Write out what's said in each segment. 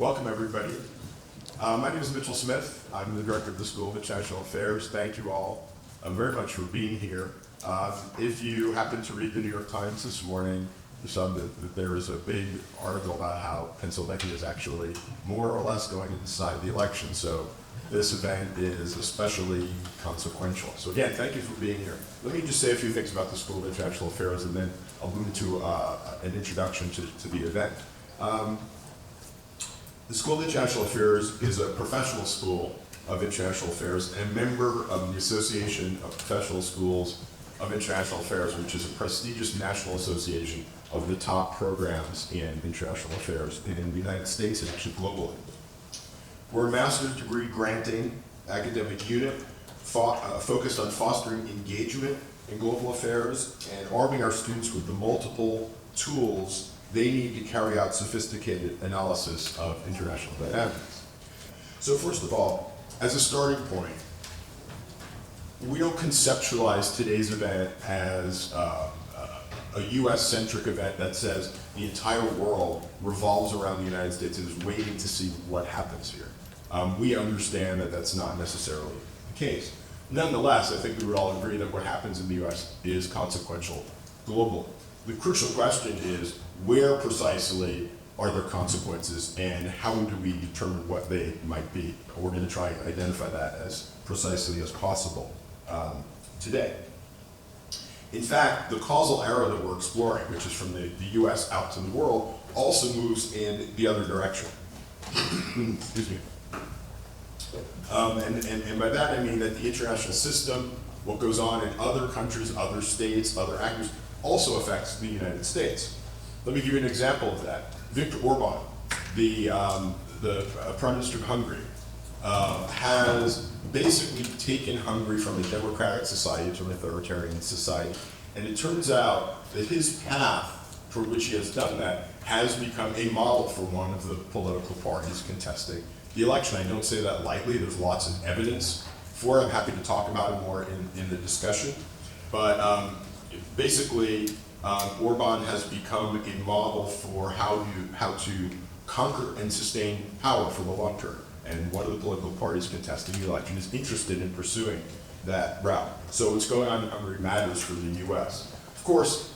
Welcome, everybody. My name is Mitchell Smith. I'm the director of the School of International Affairs. Thank you all very much for being here. If you happen to read the New York Times this morning, you saw that there is a big article about how Pennsylvania is actually more or less going to decide the election. So this event is especially consequential. So again, thank you for being here. Let me just say a few things about the School of International Affairs, and then I'll move into an introduction to the event. The School of International Affairs is a professional school of international affairs and member of the Association of Professional Schools of International Affairs, which is a prestigious national association of the top programs in international affairs in the United States and actually globally. We're a master's degree granting academic unit focused on fostering engagement in global affairs and arming our students with the multiple tools they need to carry out sophisticated analysis of international dynamics. So first of all, as a starting point, we don't conceptualize today's event as a US-centric event that says the entire world revolves around the United States and is waiting to see what happens here. We understand that that's not necessarily the case. Nonetheless, I think we would all agree that what happens in the US is consequential globally. The crucial question is, where precisely are there consequences and how do we determine what they might be? We're going to try and identify that as precisely as possible today. In fact, the causal arrow that we're exploring, which is from the US out to the world, also moves in the other direction. Excuse me. And by that I mean that the international system, what goes on in other countries, other states, other actors, also affects the United States. Let me give you an example of that. Viktor Orban, the Prime Minister of Hungary, has basically taken Hungary from a democratic society to an authoritarian society. And it turns out that his path toward which he has done that has become a model for one of the political parties contesting the election. I don't say that lightly. There's lots of evidence for it. I'm happy to talk about it more in the discussion. But basically, Orban has become a model for how to conquer and sustain power for the long term. And one of the political parties contesting the election is interested in pursuing that route. So what's going on in Hungary matters for the US. Of course,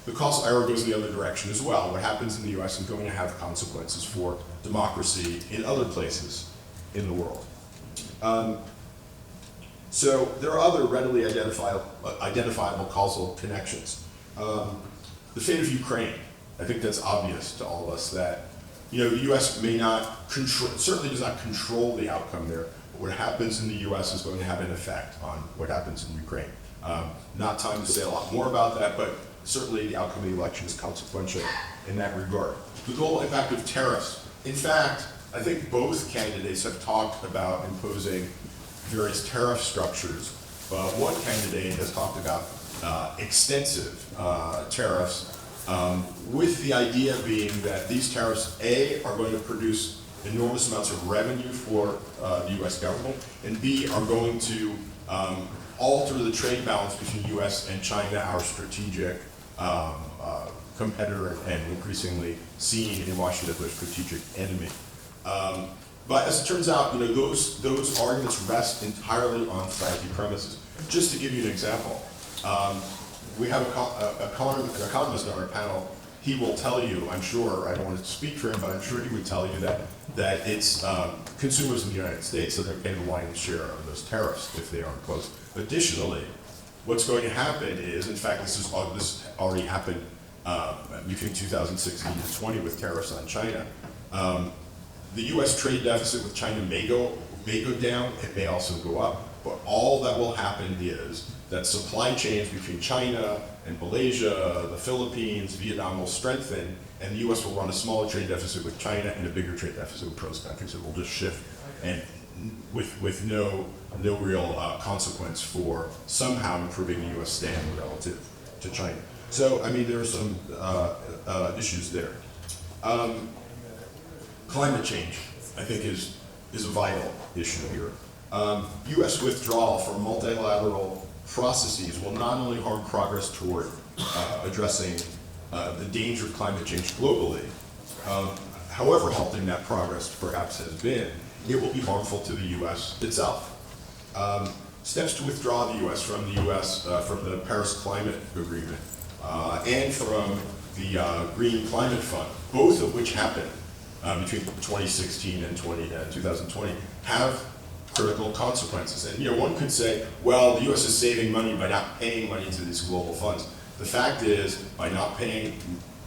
the causal arrow goes in the other direction as well. What happens in the US is going to have consequences for democracy in other places in the world. So there are other readily identifiable causal connections. The fate of Ukraine, I think that's obvious to all of us that the U.S. may not control, certainly does not control the outcome there, but what happens in the U.S. is going to have an effect on what happens in Ukraine. Not time to say a lot more about that, but certainly the outcome of the election is consequential in that regard. The global impact of tariffs. In fact, I think both candidates have talked about imposing various tariff structures. One candidate has talked about extensive tariffs, with the idea being that these tariffs, A, are going to produce enormous amounts of revenue for the US government, and B, are going to alter the trade balance between US and China, our strategic competitor and increasingly seen in Washington as a strategic enemy. But as it turns out, those arguments rest entirely on faulty premises. Just to give you an example, we have an economist on our panel. He will tell you, I'm sure, I don't want to speak for him, but I'm sure he would tell you that it's consumers in the United States that are paying the lion's share of those tariffs if they are imposed. Additionally, what's going to happen is, in fact, this already happened between 2016 and 20 with tariffs on China. The U.S. trade deficit with China may go down, it may also go up, but all that will happen is that supply chains between China and Malaysia, the Philippines, Vietnam will strengthen, and the U.S. will run a smaller trade deficit with China and a bigger trade deficit with those countries. It will just shift, and with no real consequence for somehow improving the U.S. stand relative to China. So, I mean, there are some issues there. Climate change, I think, is a vital issue here. U.S. withdrawal from multilateral processes will not only harm progress toward addressing the danger of climate change globally. however halting that progress perhaps has been, it will be harmful to the U.S. itself. Steps to withdraw the U.S. from the Paris Climate Agreement and from the Green Climate Fund, both of which happened between 2016 and 2020, have critical consequences. And one could say, well, the U.S. is saving money by not paying money to these global funds. The fact is, by not paying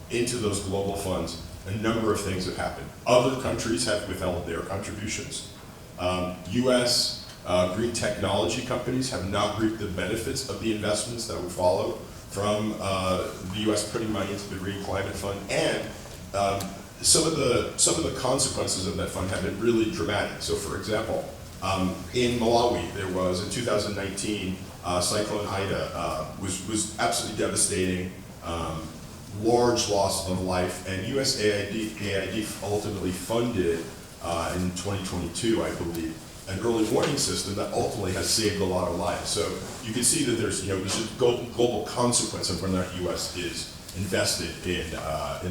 into those global funds, a number of things have happened. Other countries have withheld their contributions. U.S. Green technology companies have not reaped the benefits of the investments that would follow from the U.S. putting money into the Green Climate Fund, and some of the consequences of that fund have been really dramatic. So, for example, in Malawi, there was in 2019 Cyclone Ida was absolutely devastating, large loss of life, and USAID ultimately funded in 2022, I believe, an early warning system that ultimately has saved a lot of lives. So you can see that there's a global consequence of when the U.S. is invested in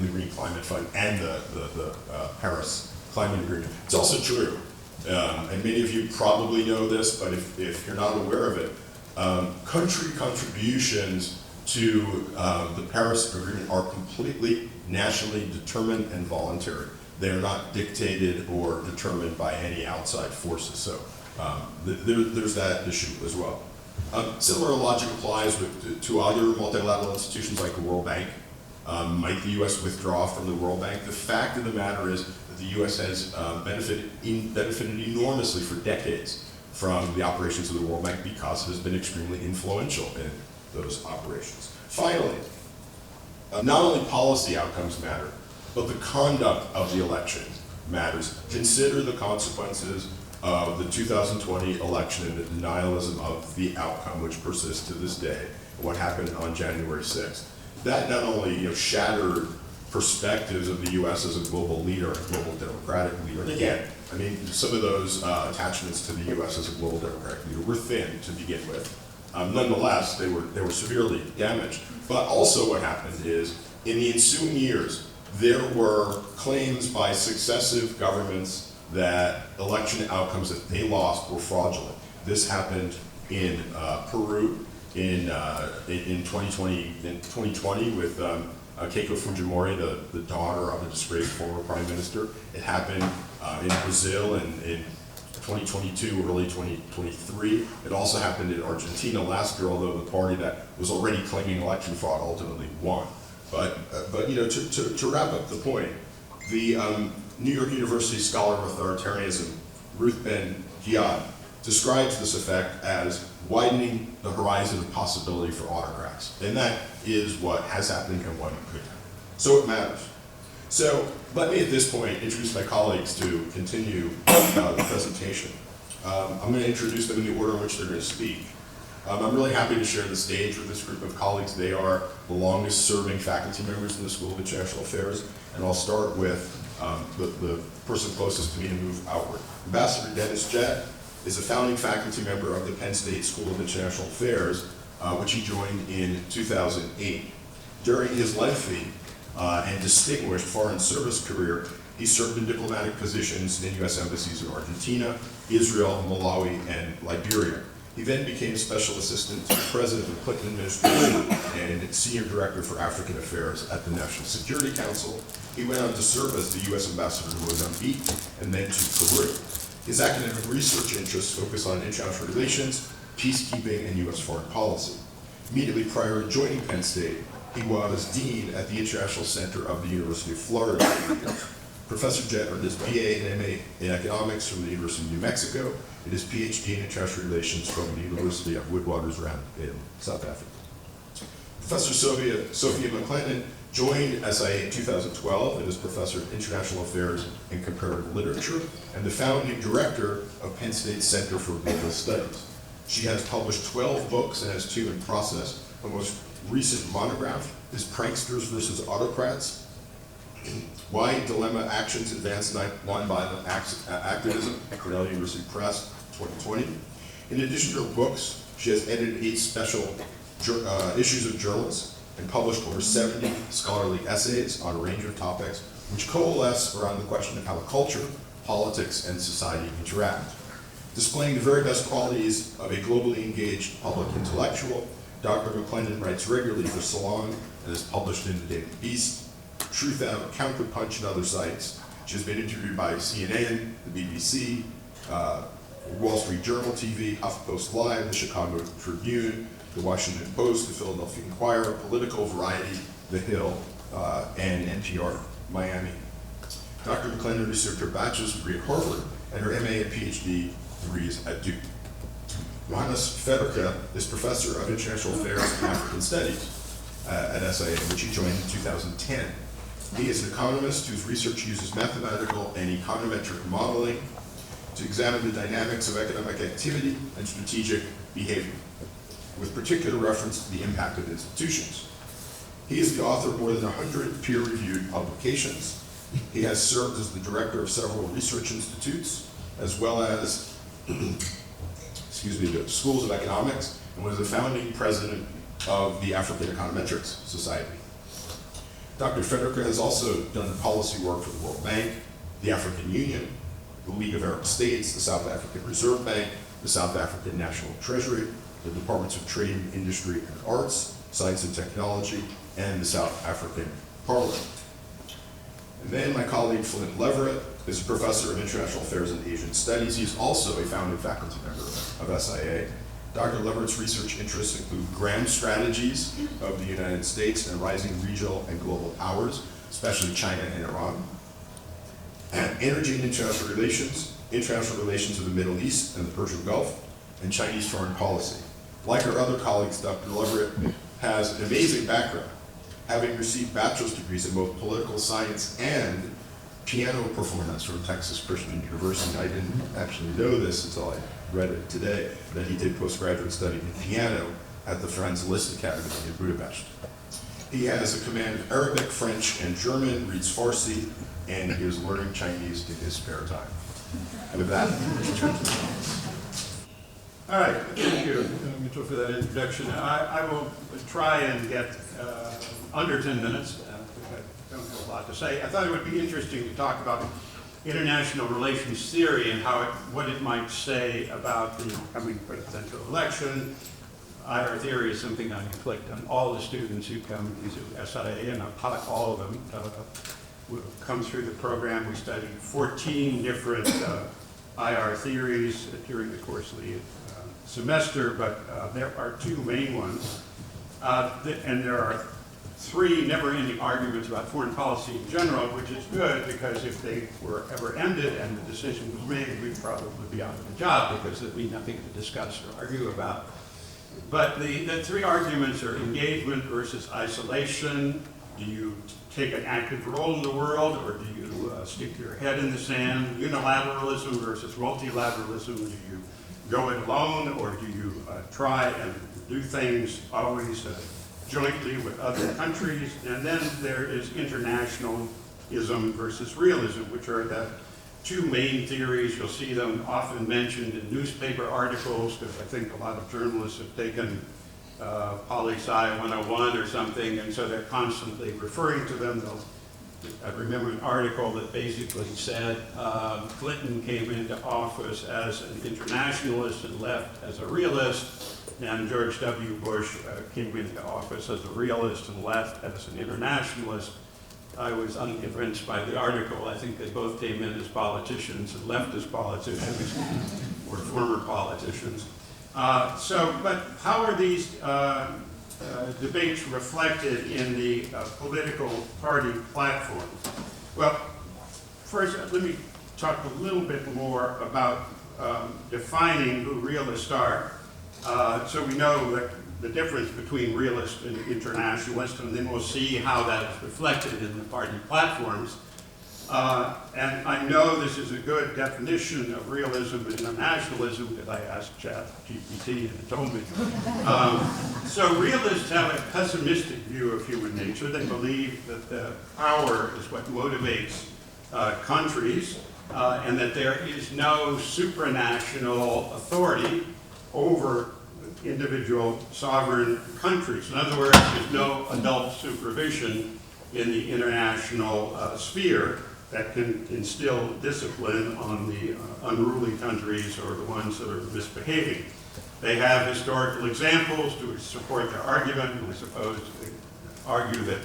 the Green Climate Fund and the Paris Climate Agreement. It's also true, and many of you probably know this, but if you're not aware of it, country contributions to the Paris Agreement are completely nationally determined and voluntary. They are not dictated or determined by any outside forces. So there's that issue as well. Similar logic applies to other multilateral institutions like the World Bank. Might the U.S. withdraw from the World Bank? The fact of the matter is that the U.S. has benefited enormously for decades from the operations of the World Bank because it has been extremely influential in those operations. Finally, not only policy outcomes matter, but the conduct of the election matters. Consider the consequences of the 2020 election and the denialism of the outcome, which persists to this day, what happened on January 6th. That not only shattered perspectives of the U.S. as a global leader, a global democratic leader, and again, I mean, some of those attachments to the U.S. as a global democratic leader were thin to begin with. Nonetheless, they were severely damaged. But also what happened is, in the ensuing years, there were claims by successive governments that election outcomes that they lost were fraudulent. This happened in Peru in 2020 with Keiko Fujimori, the daughter of a disgraced former prime minister. It happened in Brazil in 2022, early 2023. It also happened in Argentina last year, although the party that was already claiming election fraud ultimately won. But to wrap up the point, the New York University scholar of authoritarianism, Ruth Ben-Ghiad, describes this effect as widening the horizon of possibility for autocrats. And that is what has happened and what could happen. So it matters. So let me at this point introduce my colleagues to continue the presentation. I'm going to introduce them in the order in which they're going to speak. I'm really happy to share the stage with this group of colleagues. They are the longest serving faculty members in the School of International Affairs, and I'll start with the person closest to me to move outward. Ambassador Dennis Jett is a founding faculty member of the Penn State School of International Affairs, which he joined in 2008. During his lengthy and distinguished foreign service career, he served in diplomatic positions in U.S. embassies in Argentina, Israel, Malawi, and Liberia. He then became Special Assistant to the President of the Clinton administration and Senior Director for African Affairs at the National Security Council. He went on to serve as the U.S. Ambassador to Mozambique and then to Peru. His academic research interests focus on international relations, peacekeeping, and U.S. foreign policy. Immediately prior to joining Penn State, he was Dean at the International Center of the University of Florida. Professor Jett earned his BA and MA in economics from the University of New Mexico and his PhD in international relations from the University of Witwatersrand in South Africa. Professor Sophia McClennen joined SIA in 2012 and is Professor of International Affairs and Comparative Literature and the founding director of Penn State's Center for Global Studies. She has published 12 books and has 2 in process. Her most recent monograph is Pranksters versus Autocrats: Why Dilemma Actions Advance Nonviolent Activism, Cornell University Press, 2020. In addition to her books, she has edited 8 special issues of journals and published over 70 scholarly essays on a range of topics, which coalesce around the question of how culture, politics, and society interact. Displaying the very best qualities of a globally engaged public intellectual, Dr. McClennen writes regularly for Salon and is published in the Daily Beast, Truth Out, Counterpunch, and other sites. She has been interviewed by CNN, the BBC, Wall Street Journal TV, HuffPost Live, the Chicago Tribune, the Washington Post, the Philadelphia Inquirer, Political Variety, The Hill, and NPR Miami. Dr. McClennen received her bachelor's degree at Harvard and her MA and PhD degrees at Duke. Johannes Fedderke is Professor of International Affairs and African Studies at SIA, which he joined in 2010. He is an economist whose research uses mathematical and econometric modeling to examine the dynamics of economic activity and strategic behavior, with particular reference to the impact of institutions. He is the author of more than 100 peer-reviewed publications. He has served as the director of several research institutes, as well as the schools of economics, and was the founding president of the African Econometrics Society. Dr. Fedderke has also done policy work for the World Bank, the African Union, the League of Arab States, the South African Reserve Bank, the South African National Treasury, the Departments of Trade, Industry and Arts, Science and Technology, and the South African Parliament. And then my colleague Flynt Leverett is a professor of international affairs and Asian studies. He is also a founding faculty member of SIA. Dr. Leverett's research interests include grand strategies of the United States and rising regional and global powers, especially China and Iran, and energy and international relations of the Middle East and the Persian Gulf, and Chinese foreign policy. Like her other colleagues, Dr. Leverett has an amazing background, having received bachelor's degrees in both political science and piano performance from Texas Christian University. I didn't actually know this until I read it today, that he did postgraduate study in piano at the Franz Liszt Academy in Budapest. He has a command of Arabic, French, and German, reads Farsi, and he is learning Chinese in his spare time. With that, all right, thank you, Mitchell, for that introduction. I will try and get under 10 minutes. I don't have a lot to say. I thought it would be interesting to talk about international relations theory and what it might say about the upcoming presidential election. IR theory is something I inflict on all the students who come to SIA, and I've taught all of them. We'll come through the program. We studied 14 different IR theories during the course of the semester, but there are two main ones. And there are three never-ending arguments about foreign policy in general, which is good because if they were ever ended and the decision was made, we'd probably be out of the job because there'd be nothing to discuss or argue about. But the three arguments are engagement versus isolation. Do you take an active role in the world, or do you stick your head in the sand? Unilateralism versus multilateralism. Do you go it alone, or do you try and do things always jointly with other countries? And then there is internationalism versus realism, which are the two main theories. You'll see them often mentioned in newspaper articles, because I think a lot of journalists have taken poli-sci 101 or something, and so they're constantly referring to them. I remember an article that basically said Clinton came into office as an internationalist and left as a realist, and George W. Bush came into office as a realist and left as an internationalist. I was unconvinced by the article. I think they both came in as politicians and left as politicians, or former politicians. But how are these debates reflected in the political party platform? Well, first, let me talk a little bit more about defining who realists are. So we know that the difference between realist and internationalist, and then we'll see how that is reflected in the party platforms. And I know this is a good definition of realism and internationalism because I asked ChatGPT and it told me. So realists have a pessimistic view of human nature. They believe that the power is what motivates countries, and that there is no supranational authority over individual sovereign countries. In other words, there's no adult supervision in the international sphere that can instill discipline on the unruly countries or the ones that are misbehaving. They have historical examples to support their argument, and I suppose they argue that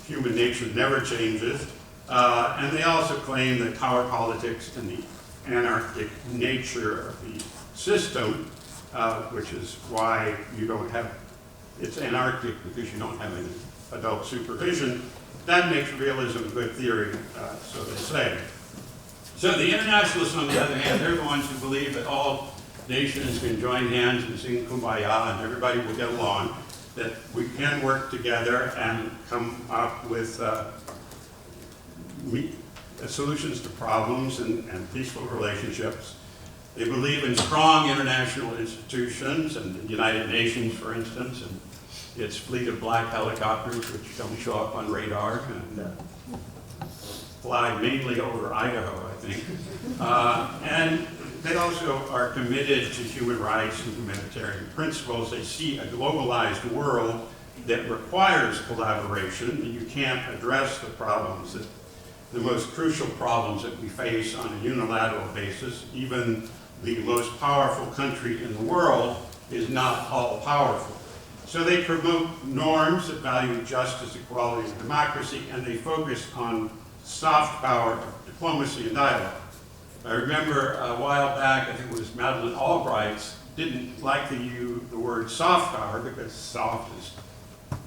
human nature never changes. And they also claim that power politics and the anarchic nature of the system, which is why you don't have, it's anarchic because you don't have any adult supervision, that makes realism a good theory, so they say. So the internationalists, on the other hand, they're the ones who believe that all nations can join hands and sing Kumbaya and everybody will get along, that we can work together and come up with solutions to problems and peaceful relationships. They believe in strong international institutions, and the United Nations, for instance, and its fleet of black helicopters, which don't show up on radar and fly mainly over Idaho, I think. And they also are committed to human rights and humanitarian principles. They see a globalized world that requires collaboration, and you can't address the problems, the most crucial problems that we face on a unilateral basis. Even the most powerful country in the world is not all powerful. So they promote norms that value justice, equality, and democracy, and they focus on soft power, diplomacy, and dialogue. I remember a while back, I think it was Madeleine Albright, didn't like to use the word soft power because soft is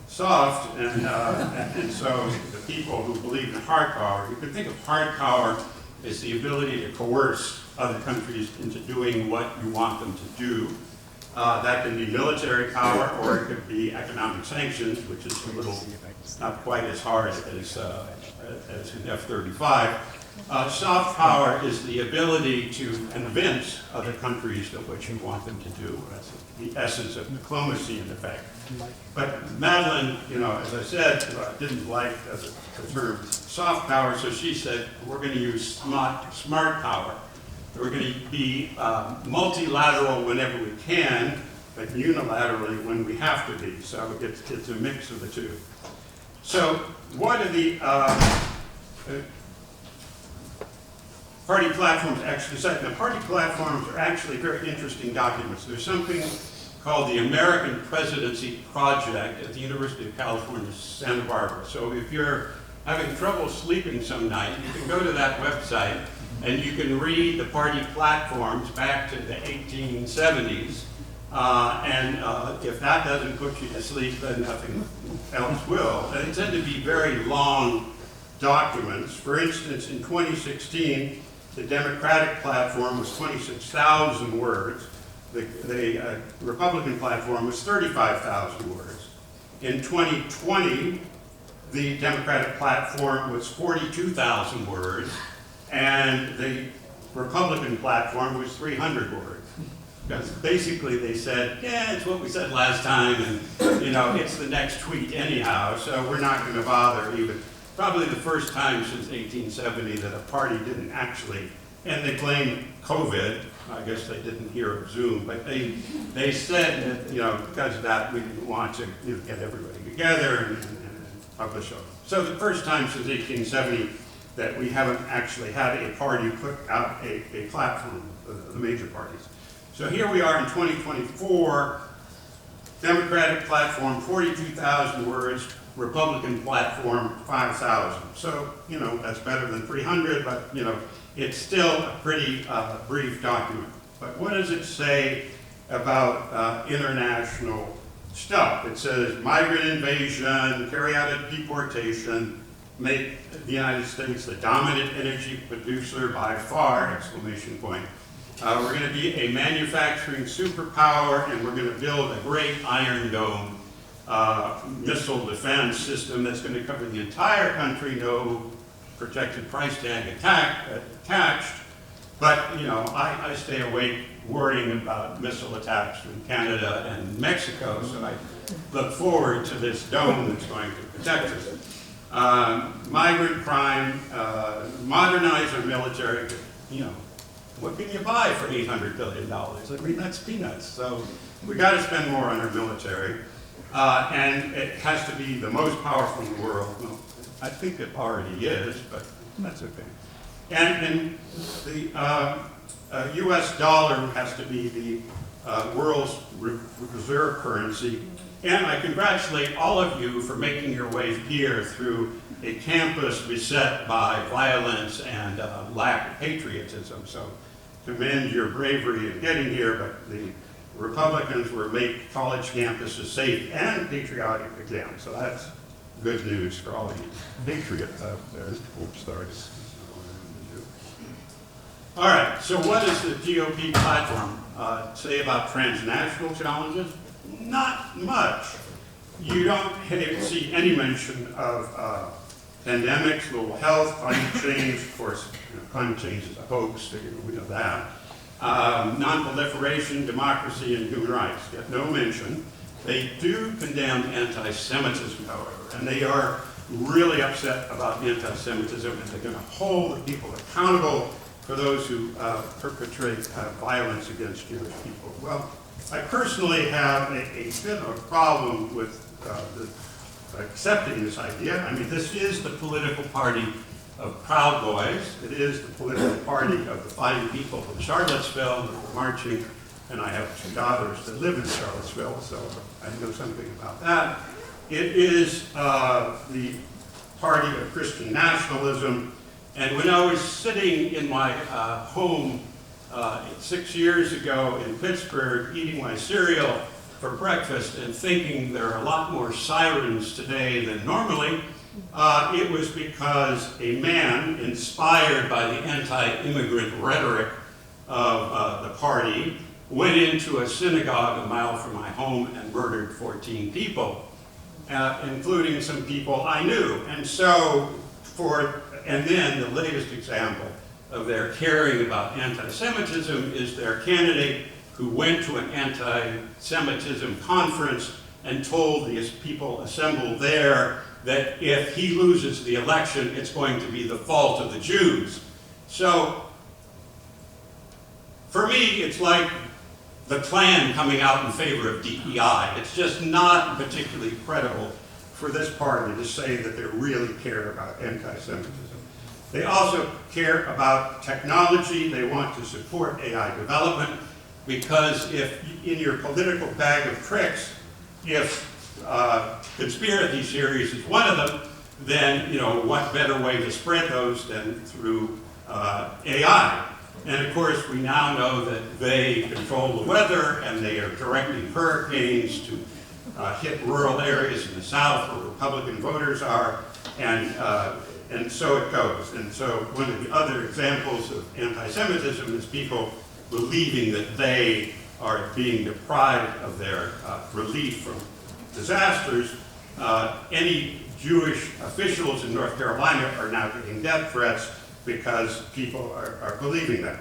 soft, and so the people who believe in hard power, you can think of hard power as the ability to coerce other countries into doing what you want them to do. That can be military power, or it could be economic sanctions, which is a little, not quite as hard as an F-35. Soft power is the ability to convince other countries of what you want them to do. That's the essence of diplomacy, in effect. But Madeleine, as I said, didn't like the term soft power, so she said, we're going to use smart power. We're going to be multilateral whenever we can, but unilaterally when we have to be. So it's a mix of the two. So what are the party platforms actually say? The party platforms are actually very interesting documents. There's something called the American Presidency Project at the University of California, Santa Barbara. So if you're having trouble sleeping some night, you can go to that website and you can read the party platforms back to the 1870s. If that doesn't put you to sleep, then nothing else will. And they tend to be very long documents. For instance, in 2016, the Democratic platform was 26,000 words. The Republican platform was 35,000 words. In 2020, the Democratic platform was 42,000 words, and the Republican platform was 300 words. Because basically they said, yeah, it's what we said last time, and it's the next tweet anyhow, so we're not going to bother even. Probably the first time since 1870 that a party didn't actually, and they blame COVID. I guess they didn't hear of Zoom, but they said that, because of that, we didn't want to get everybody together and publish it. So the first time since 1870 that we haven't actually had a party put out a platform, the major parties. So here we are in 2024, Democratic platform, 42,000 words, Republican platform, 5,000. So, that's better than 300, but, it's still a pretty brief document. But what does it say about international stuff? It says migrant invasion, carry out a deportation, make the United States the dominant energy producer by far, exclamation point. We're going to be a manufacturing superpower, and we're going to build a great Iron Dome missile defense system that's going to cover the entire country, no protected price tag attached. But, I stay awake worrying about missile attacks from Canada and Mexico, so I look forward to this dome that's going to protect us. Migrant crime, modernize our military, what can you buy for $800 billion? I mean, that's peanuts. So we got to spend more on our military. And it has to be the most powerful in the world. Well, I think it already is, but that's okay. And the US dollar has to be the world's reserve currency. And I congratulate all of you for making your way here through a campus beset by violence and lack of patriotism. So commend your bravery in getting here, but the Republicans will make college campuses safe and patriotic again. So that's good news for all of you patriots out there. Oops, sorry. All right, so what does the GOP platform say about transnational challenges? Not much. You don't see any mention of pandemics, global health, climate change. Of course, climate change is a hoax, so we know that. Non-proliferation, democracy, and human rights get no mention. They do condemn anti-Semitism, however, and they are really upset about anti-Semitism, and they're going to hold the people accountable for those who perpetrate violence against Jewish people. Well, I personally have a bit of a problem with accepting this idea. I mean, this is the political party of Proud Boys. It is the political party of the fighting people from Charlottesville that are marching, and I have 2 daughters that live in Charlottesville, so I know something about that. It is the party of Christian nationalism. And when I was sitting in my home 6 years ago in Pittsburgh, eating my cereal for breakfast and thinking there are a lot more sirens today than normally, it was because a man inspired by the anti-immigrant rhetoric of the party went into a synagogue a mile from my home and murdered 14 people, including some people I knew. And then the latest example of their caring about anti-Semitism is their candidate who went to an anti-Semitism conference and told these people assembled there that if he loses the election, it's going to be the fault of the Jews. So, for me, it's like the Klan coming out in favor of DEI. It's just not particularly credible for this party to say that they really care about anti-Semitism. They also care about technology. They want to support AI development because if in your political bag of tricks, if conspiracy theories is one of them, then what better way to spread those than through AI? And of course, we now know that they control the weather and they are directing hurricanes to hit rural areas in the South where Republican voters are, and so it goes. And so one of the other examples of anti-Semitism is people believing that they are being deprived of their relief from disasters. Any Jewish officials in North Carolina are now getting death threats because people are believing that.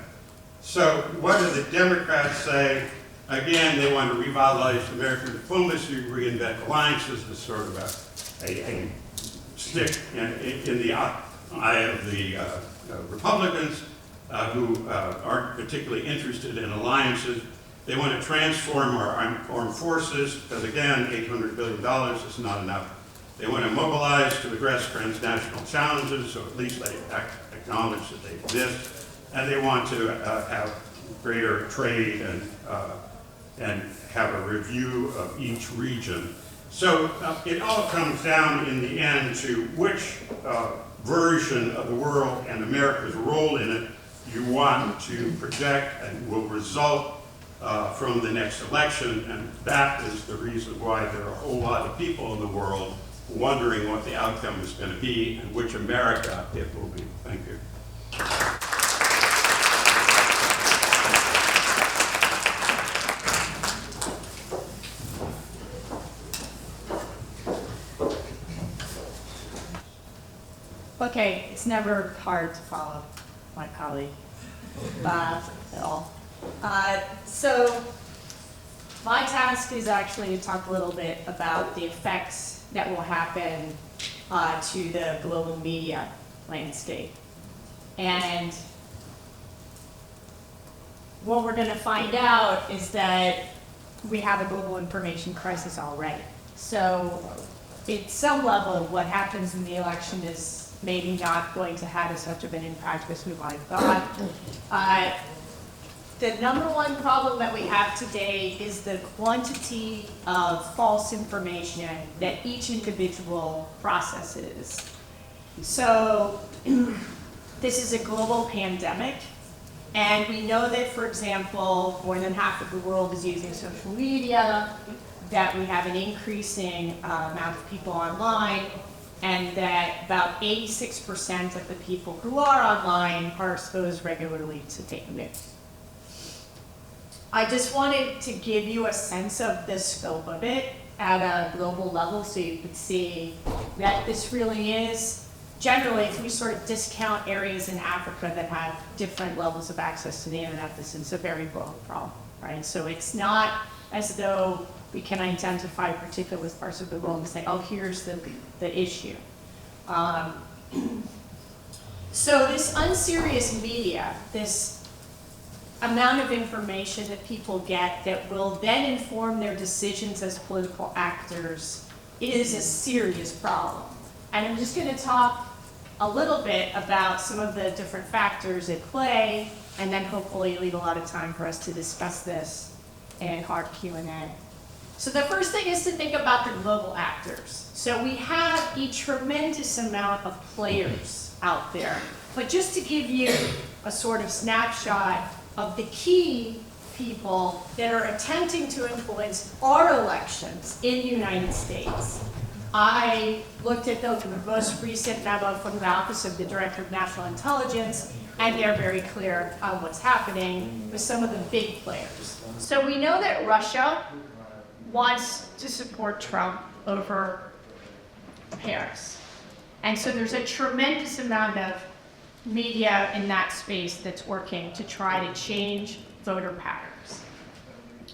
So what do the Democrats say? Again, they want to revitalize American diplomacy, reinvent alliances as sort of a stick in the eye of the Republicans who aren't particularly interested in alliances. They want to transform our armed forces because, again, $800 billion is not enough. They want to mobilize to address transnational challenges, so at least they acknowledge that they exist. And they want to have greater trade and have a review of each region. So it all comes down in the end to which version of the world and America's role in it you want to project and will result from the next election. And that is the reason why there are a whole lot of people in the world wondering what the outcome is going to be and which America it will be. Thank you. Okay, it's never hard to follow my colleague Bob at all. So my task is actually to talk a little bit about the effects that will happen to the global media landscape. And what we're going to find out is that we have a global information crisis already. So at some level, what happens in the election is maybe not going to have as much of an impact as we might have thought. The number one problem that we have today is the quantity of false information that each individual processes. So this is a global pandemic, and we know that, for example, more than half of the world is using social media, that we have an increasing amount of people online, and that about 86% of the people who are online are exposed regularly to fake news. I just wanted to give you a sense of the scope of it at a global level so you could see that this really is, generally, if we sort of discount areas in Africa that have different levels of access to the internet, this is a very broad problem, right? So it's not as though we can identify particular parts of the world and say, oh, here's the issue. So this unserious media, this amount of information that people get that will then inform their decisions as political actors is a serious problem. And I'm just going to talk a little bit about some of the different factors at play, and then hopefully leave a lot of time for us to discuss this in our Q&A. So the first thing is to think about the global actors. So we have a tremendous amount of players out there. But just to give you a sort of snapshot of the key people that are attempting to influence our elections in the United States. I looked at the most recent memo from the Office of the Director of National Intelligence, and they're very clear on what's happening with some of the big players. So we know that Russia wants to support Trump over Harris. And so there's a tremendous amount of media in that space that's working to try to change voter patterns.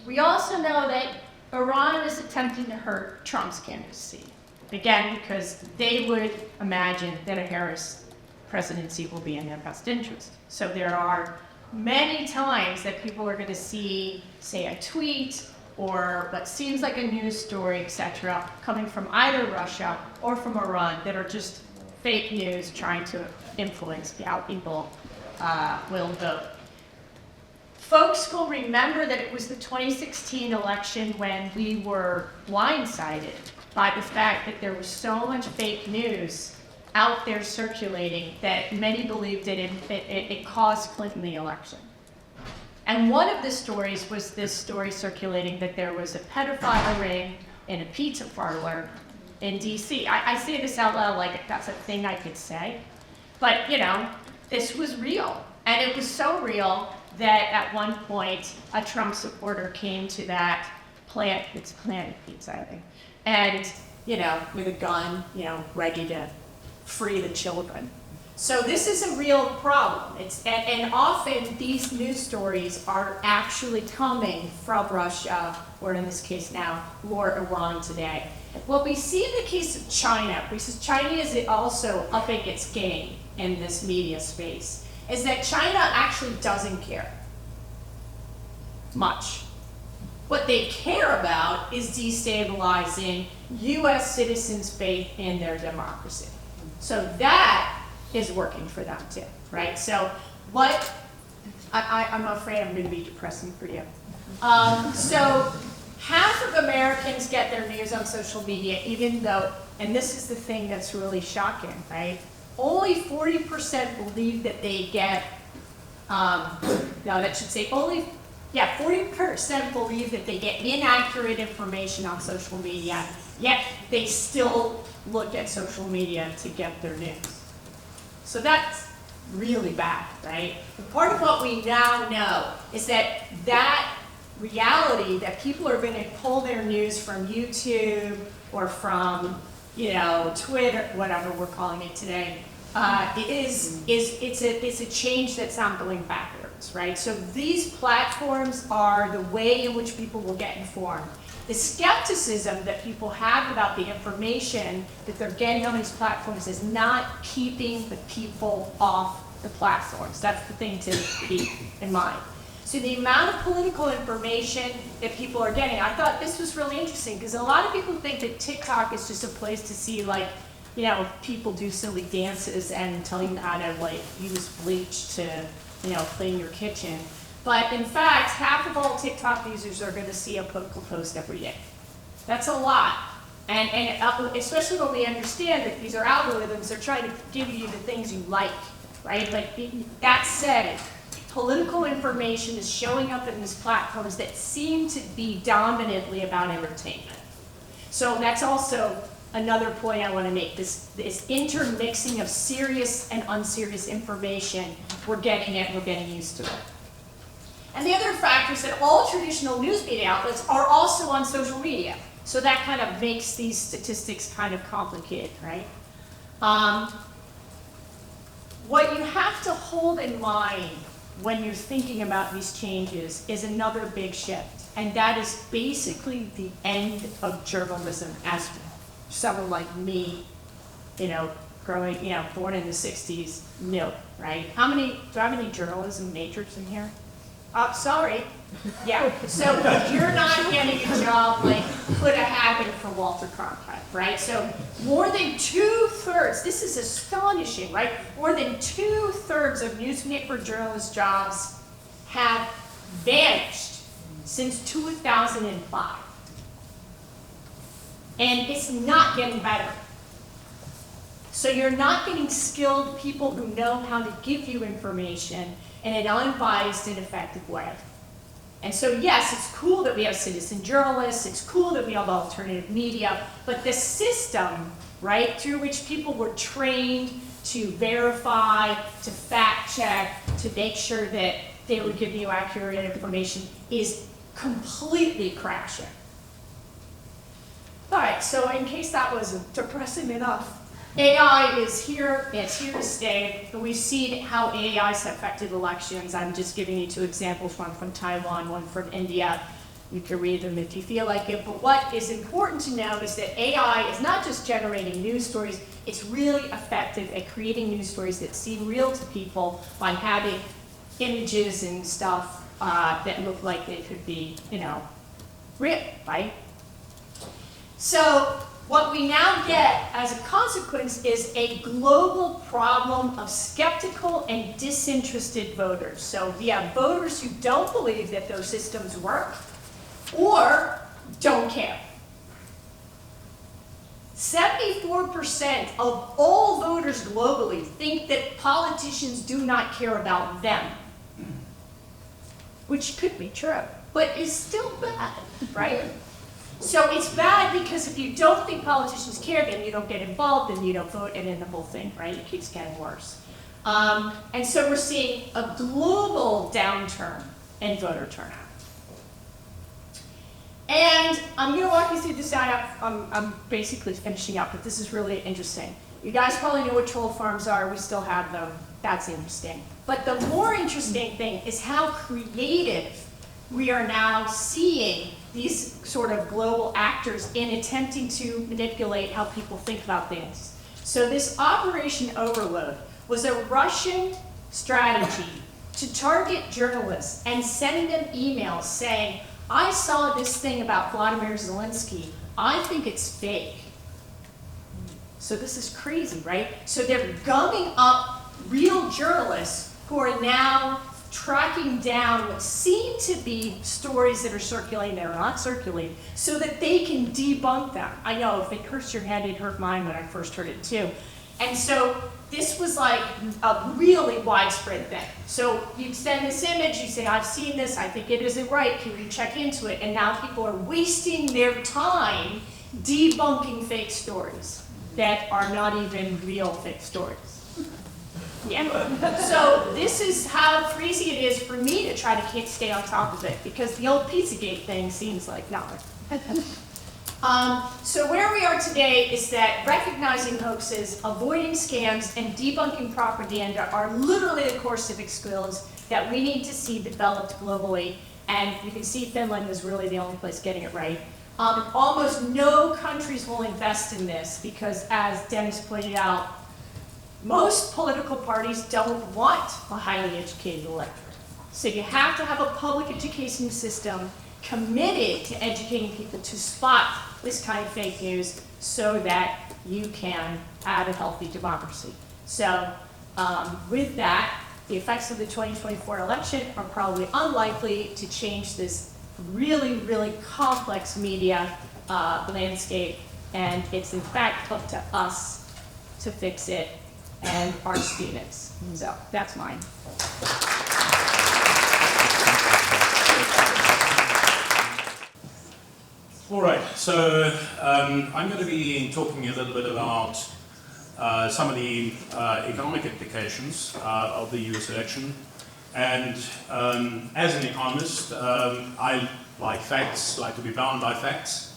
We also know that Iran is attempting to hurt Trump's candidacy. Again, because they would imagine that a Harris presidency will be in their best interest. So there are many times that people are going to see, say, a tweet or what seems like a news story, etc., coming from either Russia or from Iran that are just fake news trying to influence how people will vote. Folks will remember that it was the 2016 election when we were blindsided by the fact that there was so much fake news out there circulating that many believed that it caused Clinton the election. And one of the stories was this story circulating that there was a pedophile ring in a pizza parlor in DC. I say this out loud like that's a thing I could say, but you know, this was real. And it was so real that at one point a Trump supporter came to that plant, it's Planet Pizza, I think, and you know, with a gun, you know, ready to free the children. So this is a real problem. And often these news stories are actually coming from Russia, or in this case now, or Iran today. What we see in the case of China, because China is also upping its game in this media space, is that China actually doesn't care much. What they care about is destabilizing U.S. citizens' faith in their democracy. So that is working for them too, right? So what, I'm afraid I'm gonna be depressing for you. So half of Americans get their news on social media, even though, and this is the thing that's really shocking, right? Only 40% believe that they get, that should say only, 40% believe that they get inaccurate information on social media, yet they still look at social media to get their news. So that's really bad, right? And part of what we now know is that that reality that people are going to pull their news from YouTube or from, you know, Twitter, whatever we're calling it today, it's a change that's not going backwards, right? So these platforms are the way in which people will get informed. The skepticism that people have about the information that they're getting on these platforms is not keeping the people off the platforms. That's the thing to keep in mind. So the amount of political information that people are getting, I thought this was really interesting because a lot of people think that TikTok is just a place to see like, you know, people do silly dances and tell you how to like use bleach to, you know, clean your kitchen. But in fact, half of all TikTok users are going to see a political post every day. That's a lot. And especially when we understand that these are algorithms, they're trying to give you the things you like, right? Like that said, political information is showing up in these platforms that seem to be dominantly about entertainment. So that's also another point I want to make, this intermixing of serious and unserious information. We're getting it, we're getting used to it. And the other factor is that all traditional news media outlets are also on social media. So that kind of makes these statistics kind of complicated, right? What you have to hold in mind when you're thinking about these changes is another big shift. And that is basically the end of journalism as someone like me, you know, growing, you know, born in the 60s, knew, right? Do I have any journalism majors in here? Sorry. Yeah, so you're not getting a job like put a hat in for Walter Cronkite, right? So more than 2/3, this is astonishing, right? More than 2/3 of newspaper journalist jobs have vanished since 2005. And it's not getting better. So you're not getting skilled people who know how to give you information in an unbiased and effective way. And so yes, it's cool that we have citizen journalists, it's cool that we have alternative media, but the system, right, through which people were trained to verify, to fact check, to make sure that they were giving you accurate information is completely crashing. All right, so in case that wasn't depressing enough, AI is here, it's here to stay. We've seen how AI has affected elections. I'm just giving you two examples, one from Taiwan, one from India. You can read them if you feel like it. But what is important to know is that AI is not just generating news stories, it's really effective at creating news stories that seem real to people by having images and stuff that look like they could be, you know, real, right? So what we now get as a consequence is a global problem of skeptical and disinterested voters. So we have voters who don't believe that those systems work or don't care. 74% of all voters globally think that politicians do not care about them, which could be true, but is still bad, right? So it's bad because if you don't think politicians care, then you don't get involved, then you don't vote, and then the whole thing, right? It keeps getting worse. And so we're seeing a global downturn in voter turnout. And I'm going to walk you through this data. I'm basically finishing up, but this is really interesting. You guys probably know what troll farms are. We still have them. That's interesting. But the more interesting thing is how creative we are now seeing these sort of global actors in attempting to manipulate how people think about things. So this Operation Overload was a Russian strategy to target journalists and send them emails saying, I saw this thing about Vladimir Zelensky. I think it's fake. So this is crazy, right? So they're gumming up real journalists who are now tracking down what seem to be stories that are circulating that are not circulating so that they can debunk them. I know, if it hurts your head, it hurt mine when I first heard it too. And so this was like a really widespread thing. So you'd send this image, you say, I've seen this, I think it isn't right, can you check into it? And now people are wasting their time debunking fake stories that are not even real fake stories. Yeah. So this is how crazy it is for me to try to stay on top of it, because the old Pizzagate thing seems like nothing. So where we are today is that recognizing hoaxes, avoiding scams, and debunking propaganda are literally the core civic skills that we need to see developed globally. And you can see Finland is really the only place getting it right. Almost no countries will invest in this because, as Dennis pointed out, most political parties don't want a highly educated electorate. So you have to have a public education system committed to educating people to spot this kind of fake news so that you can have a healthy democracy. So with that, the effects of the 2024 election are probably unlikely to change this really, really complex media landscape, and it's in fact up to us to fix it and our students. So that's mine. All right, so I'm going to be talking a little bit about some of the economic implications of the US election. And as an economist, I like facts, like to be bound by facts.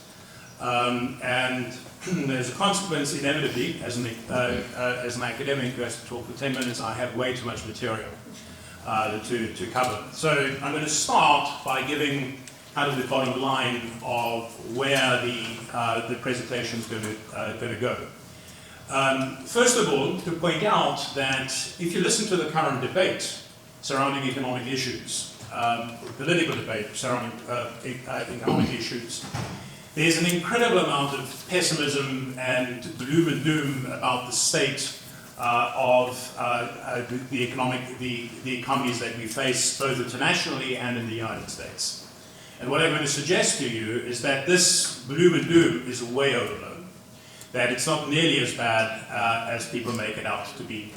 And there's a consequence, inevitably, as an academic who has to talk for 10 minutes, I have way too much material to cover. So I'm going to start by giving kind of the bottom line of where the presentation is going to go. First of all, to point out that if you listen to the current debate surrounding economic issues, political debate surrounding economic issues, there's an incredible amount of pessimism and gloom and doom about the state of the economies that we face both internationally and in the United States. And what I'm going to suggest to you is that this gloom and doom is way overblown, that it's not nearly as bad as people make it out to be.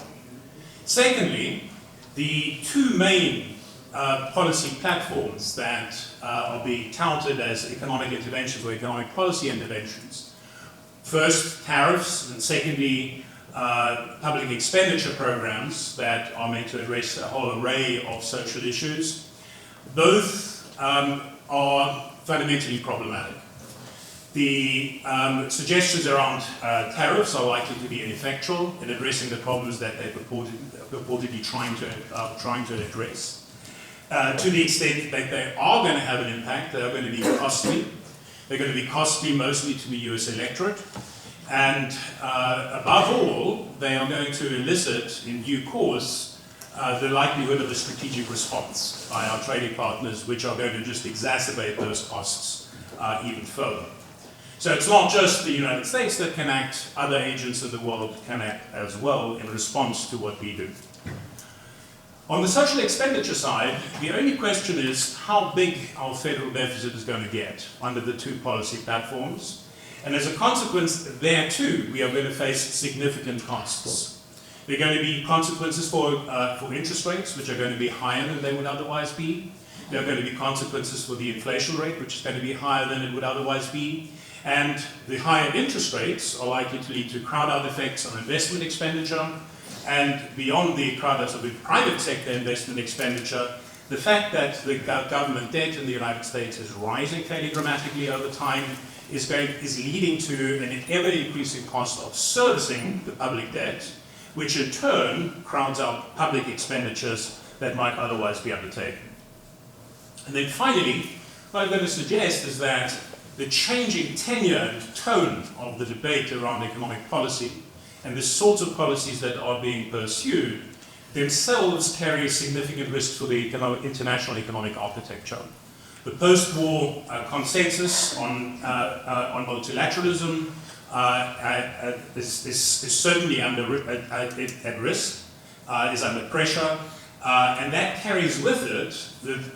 Secondly, the two main policy platforms that are being touted as economic interventions or economic policy interventions, first tariffs, and secondly public expenditure programs that are meant to address a whole array of social issues, both are fundamentally problematic. The suggestions around tariffs are likely to be ineffectual in addressing the problems that they're purportedly trying to address. To the extent that they are going to have an impact, they are going to be costly. They're going to be costly mostly to the US electorate. And above all, they are going to elicit in due course the likelihood of a strategic response by our trading partners, which are going to just exacerbate those costs even further. So it's not just the United States that can act, other agents of the world can act as well in response to what we do. On the social expenditure side, the only question is how big our federal deficit is going to get under the two policy platforms. And as a consequence, there too, we are going to face significant costs. There are going to be consequences for interest rates, which are going to be higher than they would otherwise be. There are going to be consequences for the inflation rate, which is going to be higher than it would otherwise be. And the higher interest rates are likely to lead to crowd-out effects on investment expenditure. And beyond the crowd-out of the private sector investment expenditure, the fact that the government debt in the United States is rising fairly dramatically over time is leading to an ever-increasing cost of servicing the public debt, which in turn crowds out public expenditures that might otherwise be undertaken. And then finally, what I'm going to suggest is that the changing tenor and tone of the debate around economic policy and the sorts of policies that are being pursued themselves carry significant risks for the international economic architecture. The post-war consensus on multilateralism is certainly at risk, is under pressure, and that carries with it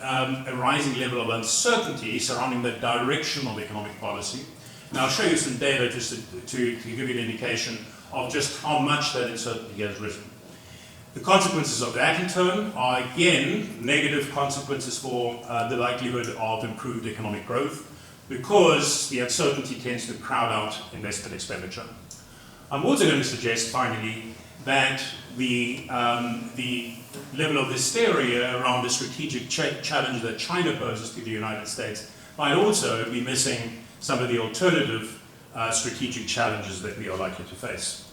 a rising level of uncertainty surrounding the direction of economic policy. And I'll show you some data just to give you an indication of just how much that uncertainty has risen. The consequences of that, in turn, are again negative consequences for the likelihood of improved economic growth, because the uncertainty tends to crowd out investment expenditure. I'm also going to suggest, finally, that the level of hysteria around the strategic challenge that China poses to the United States might also be missing some of the alternative strategic challenges that we are likely to face.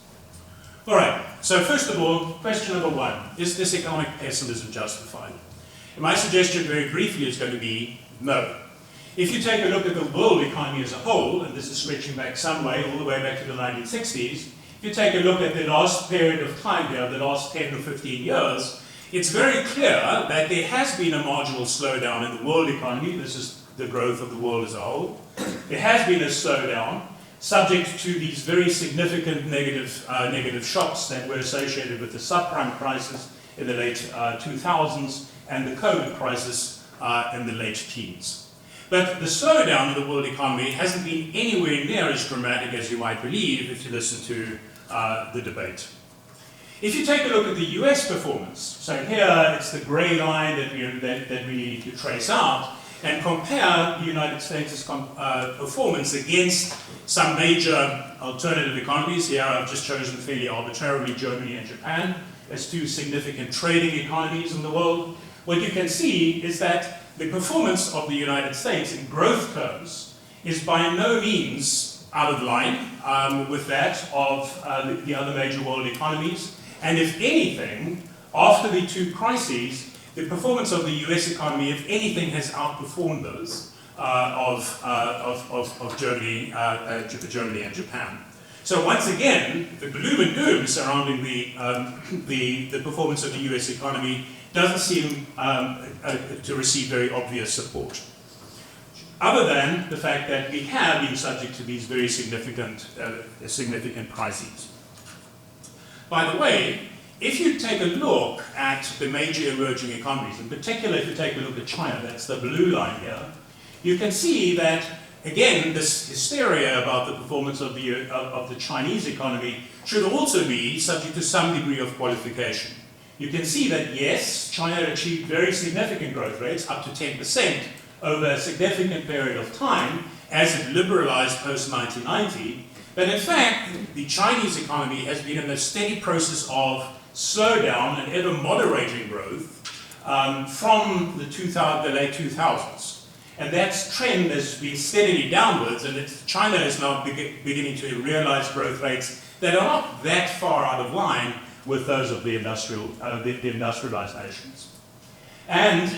All right, so first of all, question number one, is this economic pessimism justified? And my suggestion very briefly is going to be no. If you take a look at the world economy as a whole, and this is stretching back some way, all the way back to the 1960s, if you take a look at the last period of time here, the last 10 or 15 years, it's very clear that there has been a marginal slowdown in the world economy. This is the growth of the world as a whole. There has been a slowdown, subject to these very significant negative shocks that were associated with the subprime crisis in the late 2000s and the COVID crisis in the late teens. But the slowdown in the world economy hasn't been anywhere near as dramatic as you might believe if you listen to the debate. If you take a look at the US performance, so here it's the grey line that we need to trace out, and compare the United States' performance against some major alternative economies. Here I've just chosen fairly arbitrarily Germany and Japan as two significant trading economies in the world. What you can see is that the performance of the United States in growth terms is by no means out of line with that of the other major world economies. And if anything, after the two crises, the performance of the US economy, if anything, has outperformed those of Germany and Japan. So once again, the gloom and doom surrounding the performance of the US economy doesn't seem to receive very obvious support, other than the fact that we have been subject to these very significant crises. By the way, if you take a look at the major emerging economies, in particular if you take a look at China, that's the blue line here, you can see that, again, this hysteria about the performance of the Chinese economy should also be subject to some degree of qualification. You can see that, yes, China achieved very significant growth rates, up to 10%, over a significant period of time, as it liberalized post-1990, but in fact, the Chinese economy has been in a steady process of slowdown and ever moderating growth from the late 2000s. And that trend has been steadily downwards, and China is now beginning to realize growth rates that are not that far out of line with those of the industrialized nations. And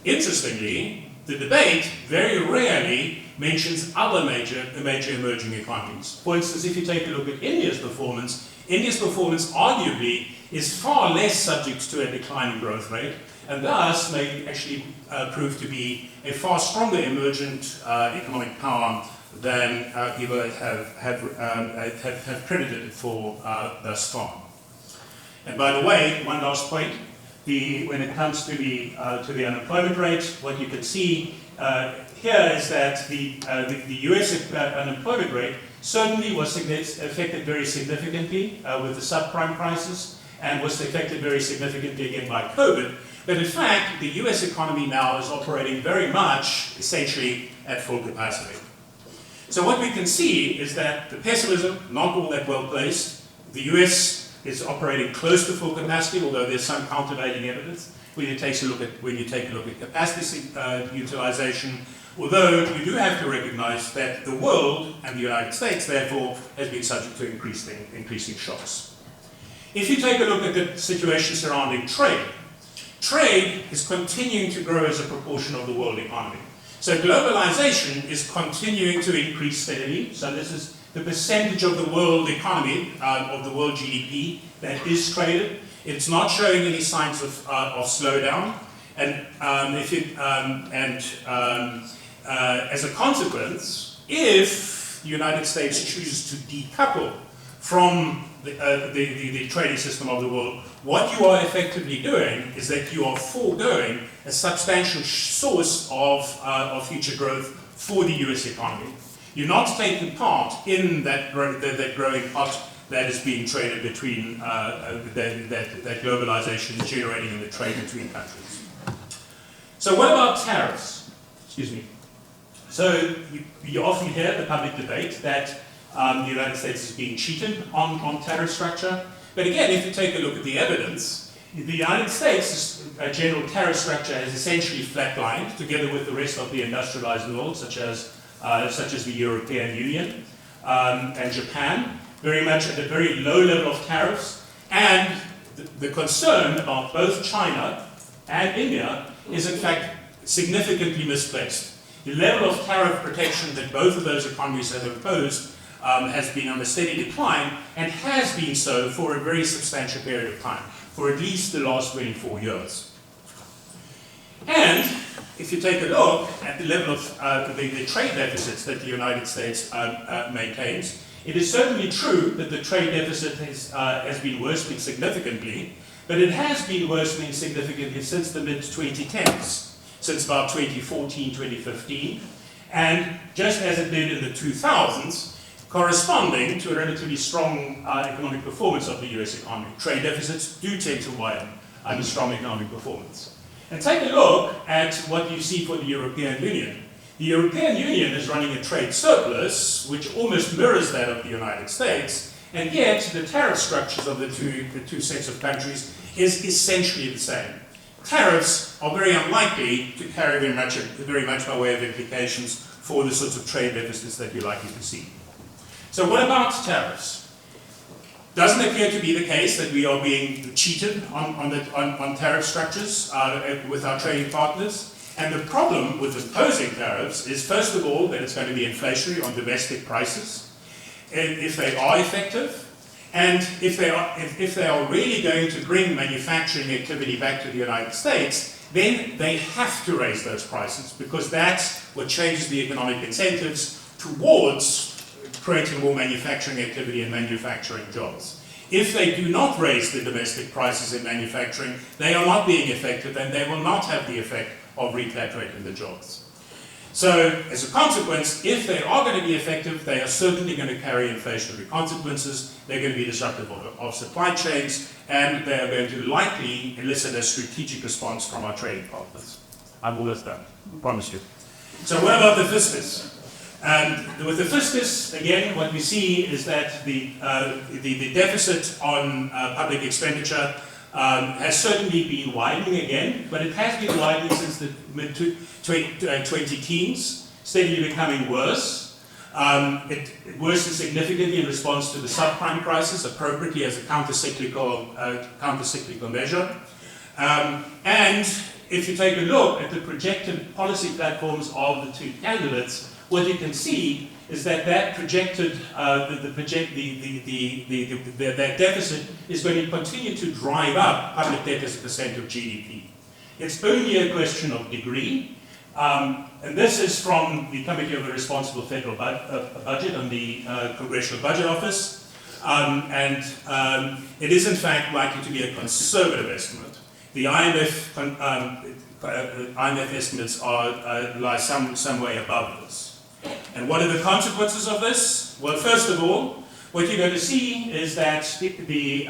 interestingly, the debate very rarely mentions other major emerging economies. For instance, if you take a look at India's performance arguably is far less subject to a declining growth rate, and thus may actually prove to be a far stronger emergent economic power than people have credited it for thus far. And by the way, one last point, when it comes to the unemployment rate, what you can see here is that the US unemployment rate certainly was affected very significantly with the subprime crisis, and was affected very significantly again by COVID. But in fact, the US economy now is operating very much, essentially, at full capacity. So what we can see is that the pessimism, not all that well placed. The US is operating close to full capacity, although there's some countervailing evidence when you take a look at capacity utilization. Although you do have to recognize that the world, and the United States, therefore, has been subject to increasing shocks. If you take a look at the situation surrounding trade, trade is continuing to grow as a proportion of the world economy. So globalization is continuing to increase steadily. So this is the percentage of the world economy, of the world GDP, that is traded. It's not showing any signs of slowdown. And as a consequence, if the United States chooses to decouple from the trading system of the world, what you are effectively doing is that you are foregoing a substantial source of future growth for the US economy. You're not taking part in that growing pot that is being traded between, that globalization is generating in the trade between countries. So what about tariffs? Excuse me. So you often hear the public debate that the United States is being cheated on tariff structure. But again, if you take a look at the evidence, the United States' general tariff structure has essentially flatlined, together with the rest of the industrialized world, such as the European Union and Japan, very much at a very low level of tariffs. And the concern about both China and India is in fact significantly misplaced. The level of tariff protection that both of those economies have imposed has been on a steady decline and has been so for a very substantial period of time, for at least the last 24 years. And if you take a look at the level of the trade deficits that the United States maintains, it is certainly true that the trade deficit has been worsening significantly, but it has been worsening significantly since the mid-2010s, since about 2014, 2015, and just as it did in the 2000s, corresponding to a relatively strong economic performance of the US economy. Trade deficits do tend to widen under strong economic performance. And take a look at what you see for the European Union. The European Union is running a trade surplus, which almost mirrors that of the United States, and yet the tariff structures of the two sets of countries is essentially the same. Tariffs are very unlikely to carry very much by way of implications for the sorts of trade deficits that you're likely to see. So what about tariffs? Doesn't appear to be the case that we are being cheated on tariff structures with our trading partners. And the problem with imposing tariffs is, first of all, that it's going to be inflationary on domestic prices, if they are effective, and if they are really going to bring manufacturing activity back to the United States, then they have to raise those prices, because that's what changes the economic incentives towards creating more manufacturing activity and manufacturing jobs. If they do not raise the domestic prices in manufacturing, they are not being effective, and they will not have the effect of repatriating the jobs. So, as a consequence, if they are going to be effective, they are certainly going to carry inflationary consequences, they're going to be disruptive of supply chains, and they are going to likely elicit a strategic response from our trading partners. I'm almost done, I promise you. So what about the fiscus? And with the fiscus, again, what we see is that the deficit on public expenditure has certainly been widening again, but it has been widening since the mid-2010s, steadily becoming worse. It worsened significantly in response to the subprime crisis, appropriately as a counter-cyclical measure. And if you take a look at the projected policy platforms of the two candidates, what you can see is that that projected that deficit is going to continue to drive up public debt as a percent of GDP. It's only a question of degree, and this is from the Committee of the Responsible Federal Budget and the Congressional Budget Office, and it is in fact likely to be a conservative estimate. The IMF estimates lie some way above this. And what are the consequences of this? Well, first of all, what you're going to see is that the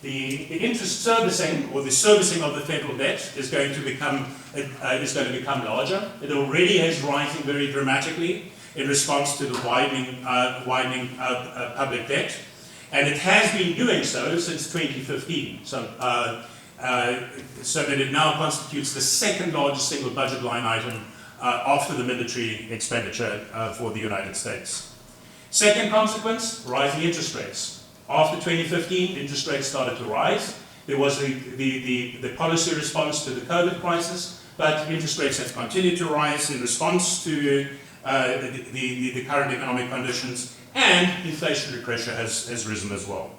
interest servicing, or the servicing of the federal debt, is going to become larger. It already is rising very dramatically in response to the widening public debt, and it has been doing so since 2015. So that it now constitutes the second largest single budget line item after the military expenditure for the United States. Second consequence, rising interest rates. After 2015, interest rates started to rise. There was the policy response to the COVID crisis, but interest rates have continued to rise in response to the current economic conditions, and inflationary pressure has risen as well.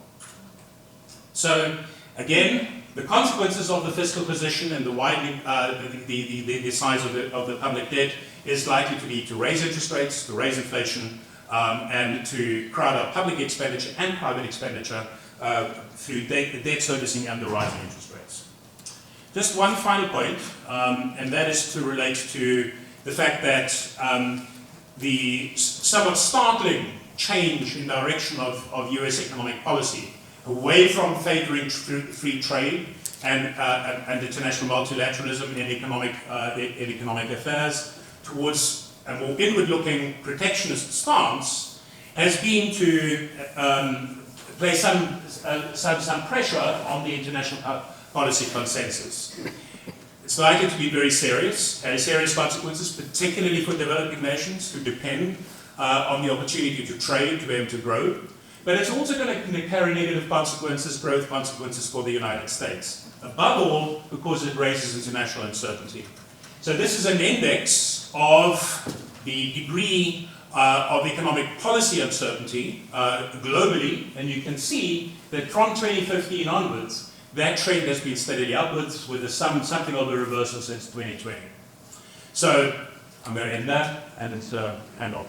So, again, the consequences of the fiscal position and the widening, the size of the public debt is likely to be to raise interest rates, to raise inflation, and to crowd out public expenditure and private expenditure through debt servicing and the rising interest rates. Just one final point, and that is to relate to the fact that the somewhat startling change in direction of US economic policy away from favoring free trade and international multilateralism in economic affairs towards a more inward-looking protectionist stance has been to place some pressure on the international policy consensus. It's likely to be very serious, has serious consequences, particularly for developing nations who depend on the opportunity to trade, to be able to grow. But it's also going to carry negative consequences, growth consequences for the United States. Above all, because it raises international uncertainty. So this is an index of the degree of economic policy uncertainty globally, and you can see that from 2015 onwards, that trend has been steadily upwards with something of a reversal since 2020. So I'm going to end that and hand off.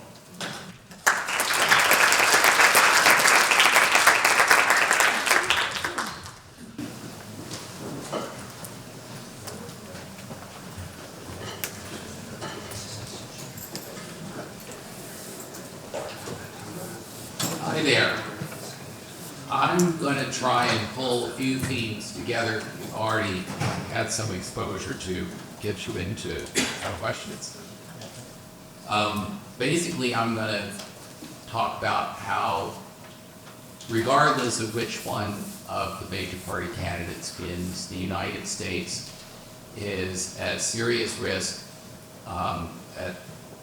Hi there. I'm going to try and pull a few themes together you've already had some exposure to, get you into questions. Basically, I'm going to talk about how, regardless of which one of the major party candidates wins, the United States is at serious risk at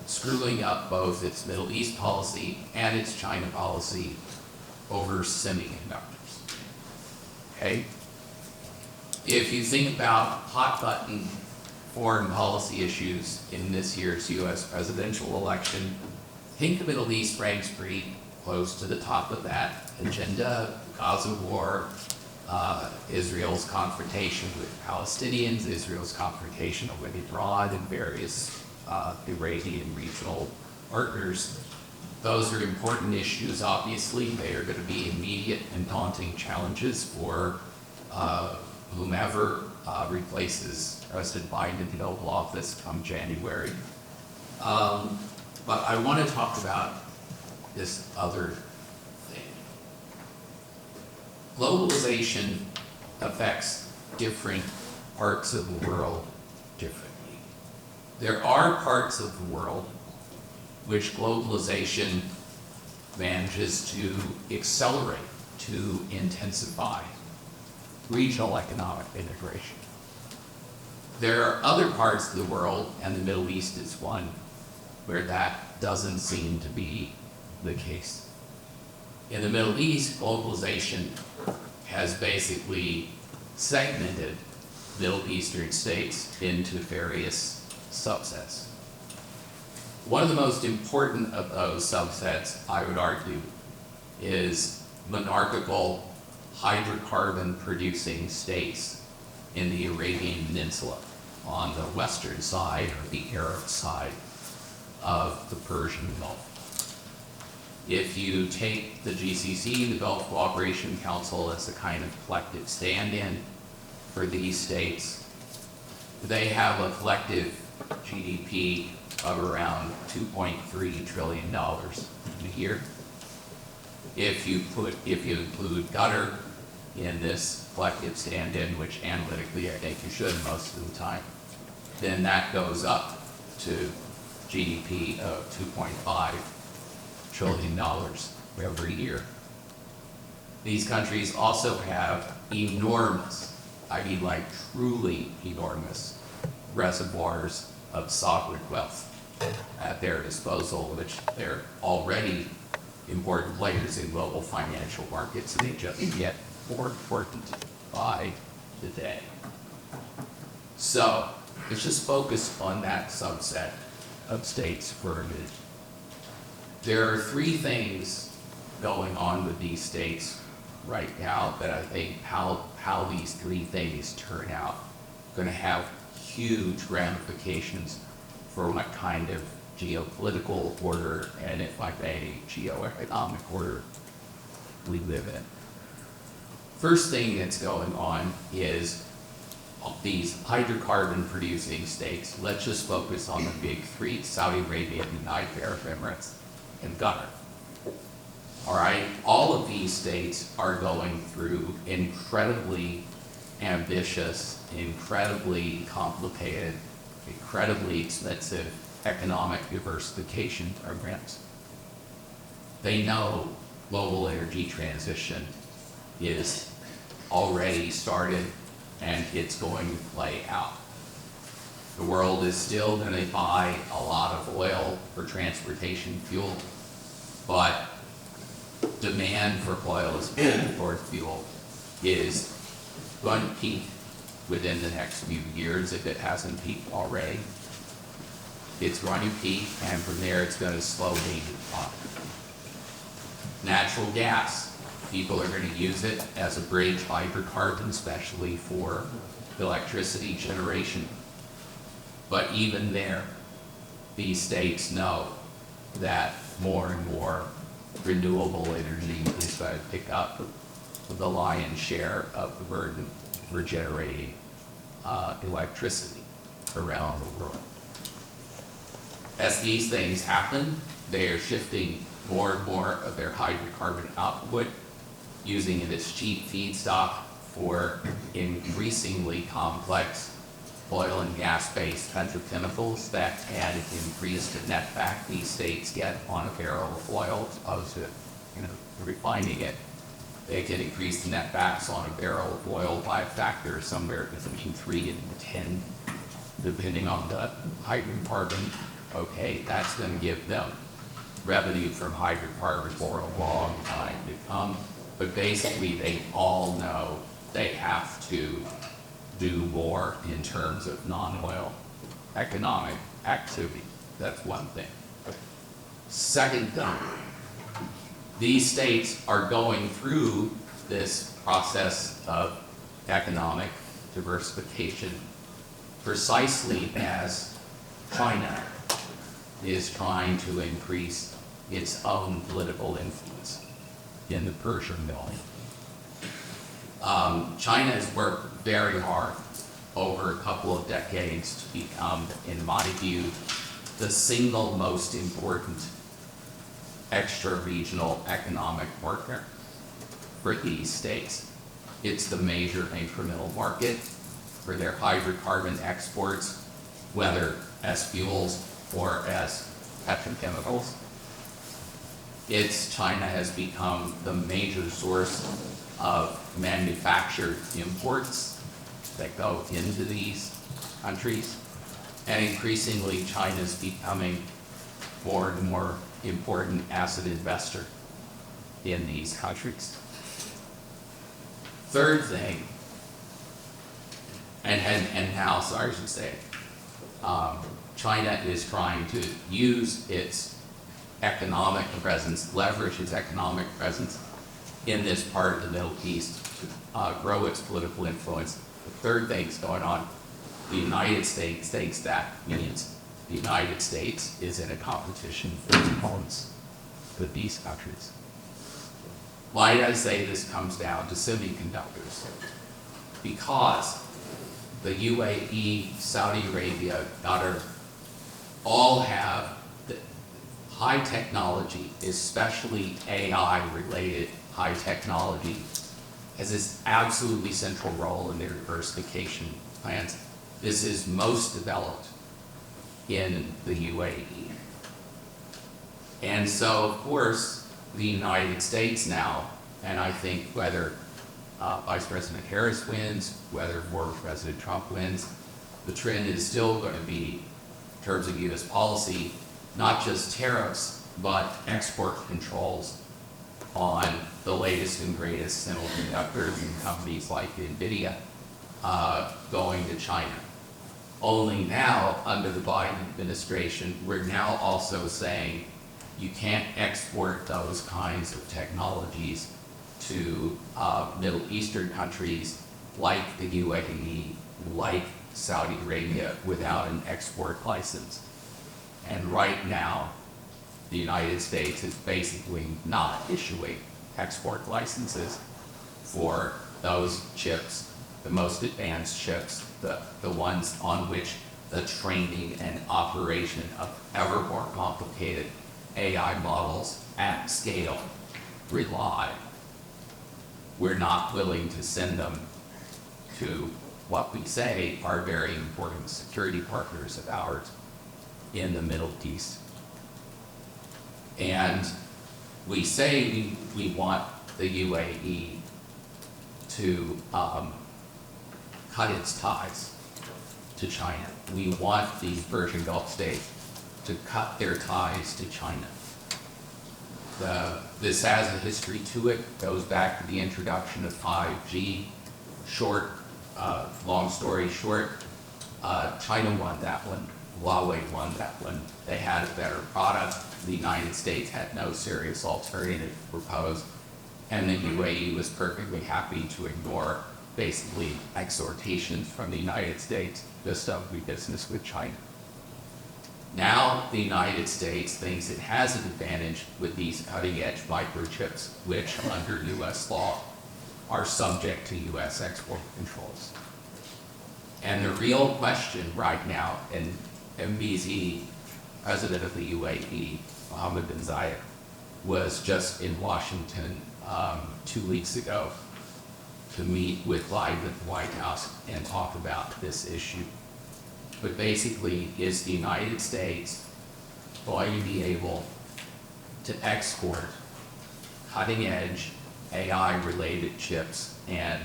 screwing up both its Middle East policy and its China policy over semiconductors. Okay? If you think about hot button foreign policy issues in this year's US presidential election, I think the Middle East ranks pretty close to the top of that agenda. Gaza war, Israel's confrontation with Palestinians, Israel's confrontation with Iran and various Iranian regional partners. Those are important issues, obviously. They are going to be immediate and daunting challenges for whomever replaces President Biden in the Oval Office come January. But I want to talk about this other thing. Globalization affects different parts of the world differently. There are parts of the world which globalization manages to accelerate, to intensify regional economic integration. There are other parts of the world, and the Middle East is one, where that doesn't seem to be the case. In the Middle East, globalization has basically segmented Middle Eastern states into various subsets. One of the most important of those subsets, I would argue, is monarchical hydrocarbon-producing states in the Arabian Peninsula on the western side or the Arab side of the Persian Gulf. If you take the GCC, the Gulf Cooperation Council, as a kind of collective stand-in for these states, they have a collective GDP of around $2.3 trillion a year. If you include Qatar in this collective stand-in, which analytically I think you should most of the time, then that goes up to GDP of $2.5 trillion every year. These countries also have enormous, I mean like truly enormous, reservoirs of sovereign wealth at their disposal, which they're already important players in global financial markets, and they just get more important by the day. So let's just focus on that subset of states for a minute. There are three things going on with these states right now that I think how these three things turn out going to have huge ramifications for what kind of geopolitical order and, if I may, geoeconomic order we live in. First thing that's going on is these hydrocarbon-producing states. Let's just focus on the big three: Saudi Arabia, the United Arab Emirates, and Qatar. All right, all of these states are going through incredibly ambitious, incredibly complicated, incredibly expensive economic diversification programs. They know global energy transition is already started and it's going to play out. The world is still going to buy a lot of oil for transportation fuel, but demand for oil as transport fuel is going to peak within the next few years if it hasn't peaked already. It's going to peak, and from there it's going to slowly up. Natural gas. People are going to use it as a bridge hydrocarbon, especially for electricity generation. But even there, these states know that more and more renewable energy is going to pick up the lion's share of the burden for generating electricity around the world. As these things happen, they are shifting more and more of their hydrocarbon output, using it as cheap feedstock for increasingly complex oil and gas-based petrochemicals that can increase the net back these states get on a barrel of oil, as opposed to, refining it. They can increase the net backs on a barrel of oil by a factor somewhere between 3 and 10, depending on the hydrocarbon. Okay, that's going to give them revenue from hydrocarbons for a long time to come. But basically, they all know they have to do more in terms of non-oil economic activity. That's one thing. Second thing, these states are going through this process of economic diversification precisely as China is trying to increase its own political influence in the Persian Gulf. China has worked very hard over a couple of decades to become, in my view, the single most important extra-regional economic partner for these states. It's the major incremental market for their hydrocarbon exports, whether as fuels or as petrochemicals. China has become the major source of manufactured imports that go into these countries. And increasingly, China is becoming more and more important asset investor in these countries. Third thing, and now, sorry, I should say, China is trying to use its economic presence, leverage its economic presence in this part of the Middle East to grow its political influence. The third thing's going on, the United States thinks that means the United States is in a competition for components with these countries. Why did I say this comes down to semiconductors? Because the UAE, Saudi Arabia, Qatar, all have the high technology, especially AI-related high technology, has this absolutely central role in their diversification plans. This is most developed in the UAE. And so, of course, the United States now, and I think whether Vice President Harris wins, whether former President Trump wins, the trend is still going to be, in terms of U.S. policy, not just tariffs, but export controls on the latest and greatest semiconductors and companies like NVIDIA going to China. Only now, under the Biden administration, we're now also saying you can't export those kinds of technologies to Middle Eastern countries like the UAE, like Saudi Arabia, without an export license. And right now, the United States is basically not issuing export licenses for those chips, the most advanced chips, the ones on which the training and operation of ever more complicated AI models at scale rely. We're not willing to send them to what we say are very important security partners of ours in the Middle East. And we say we want the UAE to cut its ties to China. We want these Persian Gulf states to cut their ties to China. This has a history to it, goes back to the introduction of 5G. Long story short, China won that one Huawei won that one. They had a better product. The United States had no serious alternative to propose. And the UAE was perfectly happy to ignore basically exhortations from the United States just to do business with China. Now the United States thinks it has an advantage with these cutting-edge microchips, which under US law are subject to US export controls. And the real question right now, and MBZ, President of the UAE, Mohammed bin Zayed, was just in Washington 2 weeks ago to meet with Biden at the White House and talk about this issue. But basically, is the United States going to be able to export cutting-edge AI-related chips and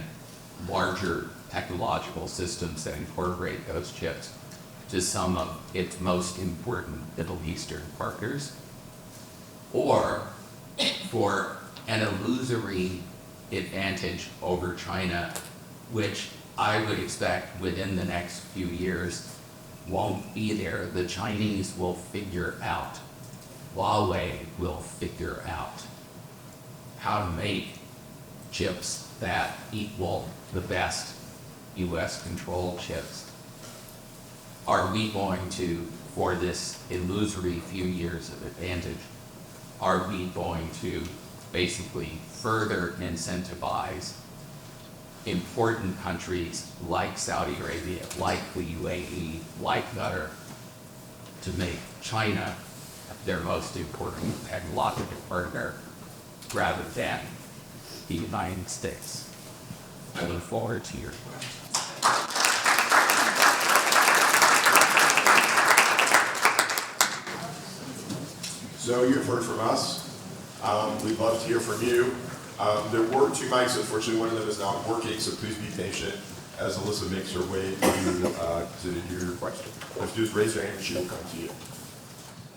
larger technological systems that incorporate those chips to some of its most important Middle Eastern partners? Or for an illusory advantage over China, which I would expect within the next few years won't be there. The Chinese will figure out, Huawei will figure out how to make chips that equal the best US controlled chips. Are we going to, for this illusory few years of advantage, are we going to basically further incentivize important countries like Saudi Arabia, like the UAE, like Qatar, to make China their most important technological partner rather than the United States? I look forward to your questions. So you've heard from us. We'd love to hear from you. There were two mics. Unfortunately, one of them is not working, so please be patient as Alyssa makes her way to hear your question. All you have to do is raise your hand and she will come to you.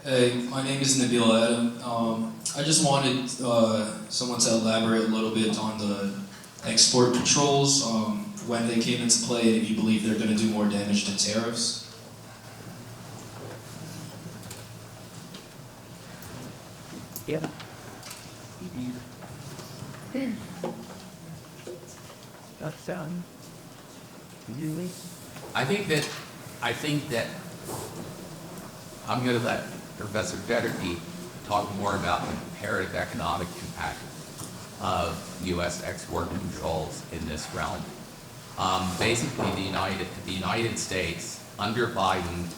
Hey, my name is Nabil Adam. I just wanted someone to elaborate a little bit on the export controls, when they came into play, and if you believe they're going to do more damage than tariffs. Yeah. That sound. Really? I think that I'm going to let Professor Fedderke talk more about the comparative economic impact of U.S. export controls in this realm. Basically, the United States, under Biden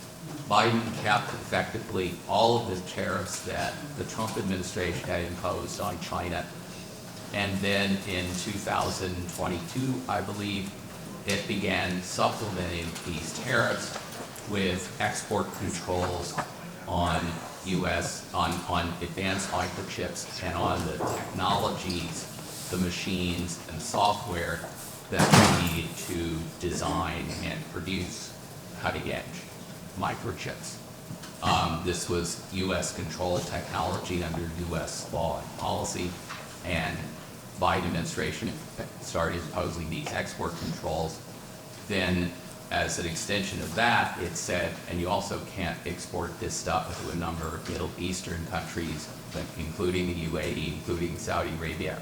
kept effectively all of the tariffs that the Trump administration had imposed on China. And then in 2022, I believe, it began supplementing these tariffs with export controls on on advanced microchips and on the technologies, the machines and software that we need to design and produce cutting-edge microchips. This was U.S. controlled technology under U.S. law and policy, and Biden administration started imposing these export controls. Then, as an extension of that, it said, and you also can't export this stuff to a number of Middle Eastern countries, including the UAE, including Saudi Arabia,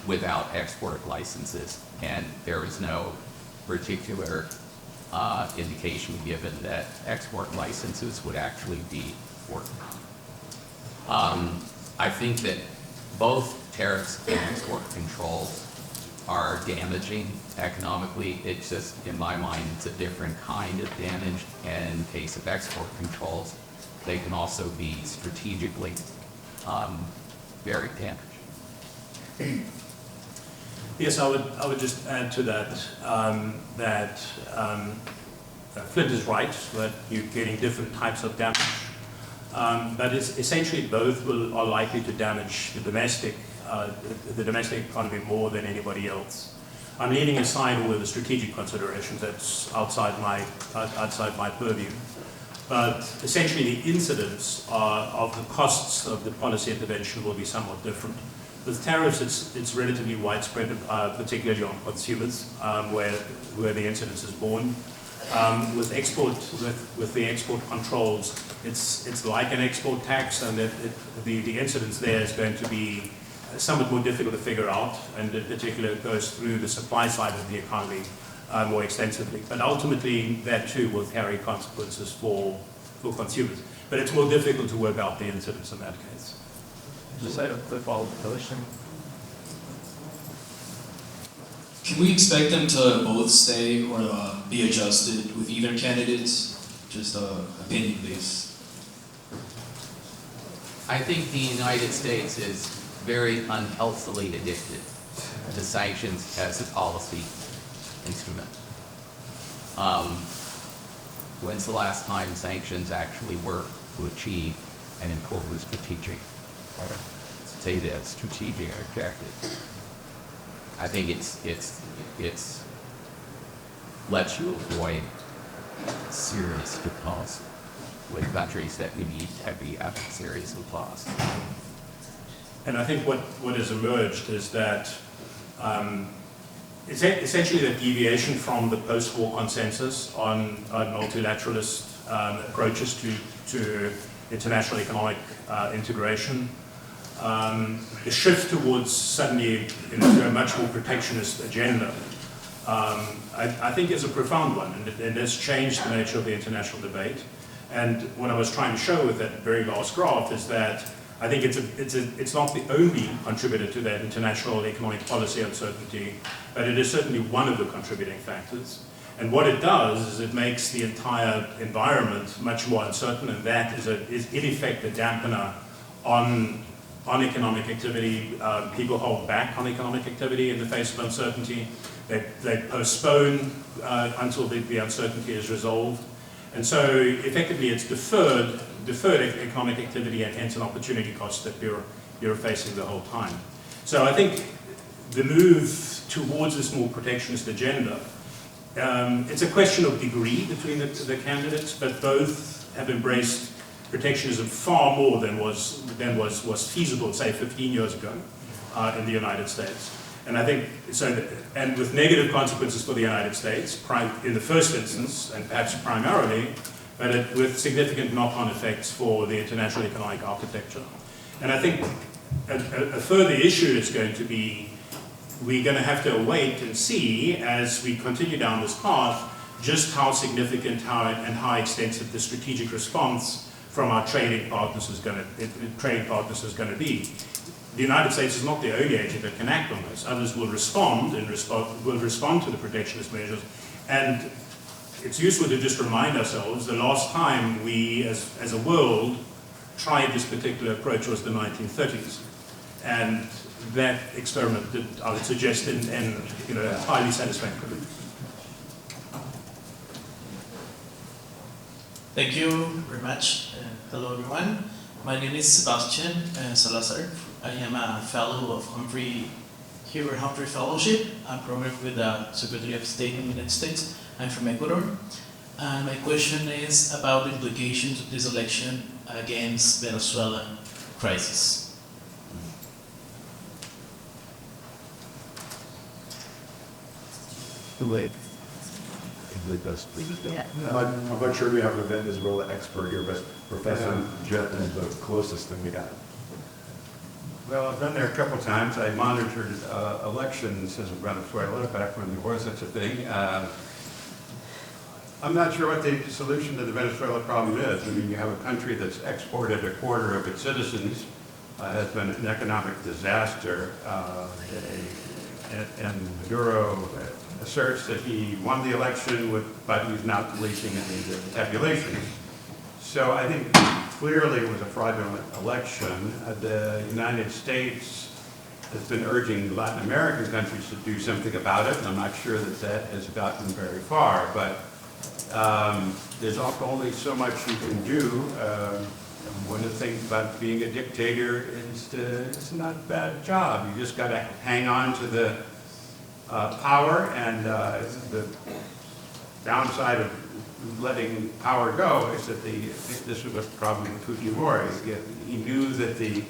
without export licenses. And there was no particular indication given that export licenses would actually be forthcoming. I think that both tariffs and export controls are damaging economically. It's just, in my mind, it's a different kind of damage. And in the case of export controls, they can also be strategically very damaging. Yes, I would just add to that Flynt is right that you're getting different types of damage, but it's essentially both are likely to damage the domestic economy more than anybody else. I'm leaving aside all of the strategic considerations. That's outside my purview. But essentially, the incidence of the costs of the policy intervention will be somewhat different. With tariffs, it's relatively widespread, particularly on consumers, where the incidence is born. with the export controls, it's like an export tax, and the incidence there is going to be somewhat more difficult to figure out, and in particular it goes through the supply side of the economy more extensively. But ultimately, that too will carry consequences for consumers. But it's more difficult to work out the incidence in that case. Just a quick follow-up question. Can we expect them to both stay or be adjusted with either candidates? Just opinion, please. I think the United States is very unhealthily addicted to sanctions as a policy instrument. When's the last time sanctions actually worked to achieve and impose strategic objective? I think it's lets you avoid serious costs with countries that we need to be seriously cost. And I think what has emerged is that it's essentially a deviation from the post-war consensus on multilateralist approaches to international economic integration. The shift towards suddenly to a much more protectionist agenda, I think is a profound one, and it has changed the nature of the international debate. And what I was trying to show with that very last graph is that I think it's not the only contributor to that international economic policy uncertainty, but it is certainly one of the contributing factors. And what it does is it makes the entire environment much more uncertain, and that is in effect a dampener on economic activity. People hold back on economic activity in the face of uncertainty. They postpone until the uncertainty is resolved. And so effectively it's deferred economic activity, and hence an opportunity cost that you're facing the whole time. So I think the move towards this more protectionist agenda, it's a question of degree between the candidates, but both have embraced protectionism far more than was feasible, say, 15 years ago in the United States. And I think so, and with negative consequences for the United States in the first instance, and perhaps primarily, but with significant knock-on effects for the international economic architecture. And I think a further issue is going to be, we're going to have to wait and see as we continue down this path just how significant and how extensive the strategic response from our trading partners is going to be. The United States is not the only agent that can act on this. Others will respond to the protectionist measures. And it's useful to just remind ourselves the last time we, as a world, tried this particular approach was the 1930s. And that experiment did, I would suggest, end highly satisfactorily. Thank you very much. Hello, everyone. My name is Sebastian Salazar. I am a fellow of Humphrey Fellowship. I'm programmed with the Secretary of State in the United States. I'm from Ecuador. And my question is about the implications of this election against Venezuelan crisis. Yeah. I'm not sure we have a Venezuela expert here, but Professor Jett is the closest thing we got. Well, I've been there a couple of times. I monitored elections in Venezuela back when there was such a thing. I'm not sure what the solution to the Venezuela problem is. I mean, you have a country that's exported a quarter of its citizens, has been an economic disaster, and Maduro asserts that he won the election, but he's not releasing the tabulations. So I think clearly it was a fraudulent election. The United States has been urging Latin American countries to do something about it, and I'm not sure that has gotten very far, but there's only so much you can do. One of the things about being a dictator is it's not a bad job. You just got to hang on to the power, and the downside of letting power go is that this was a problem with Fujimori. He knew that the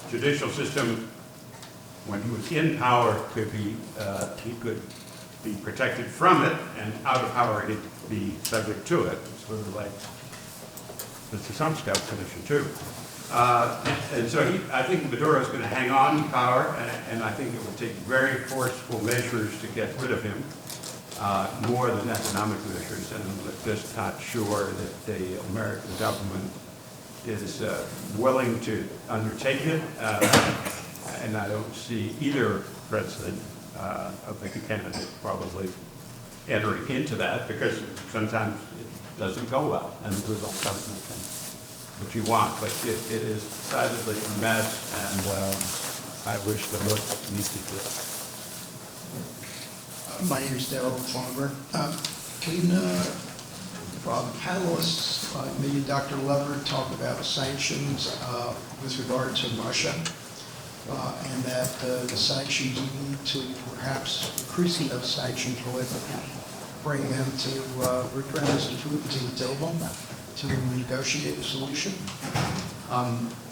judicial system, when he was in power, he could be protected from it, and out of power he'd be subject to it. Sort of like Mr. Sumscott's commission too. And so I think Maduro's going to hang on to power, and I think it would take very forceful measures to get rid of him, more than economic measures. And I'm just not sure that the American government is willing to undertake it. And I don't see either president of the candidate probably entering into that, because sometimes it doesn't go well, and the result doesn't come what you want. But it is decidedly a mess, and I wish the book needs to do it. My name is Darrell Farmer. Can panelists, maybe Dr. Leverett, talk about sanctions with regard to Russia, and that the sanctions need to perhaps increasing those sanctions would bring them to return Mr. Putin to the table to negotiate a solution?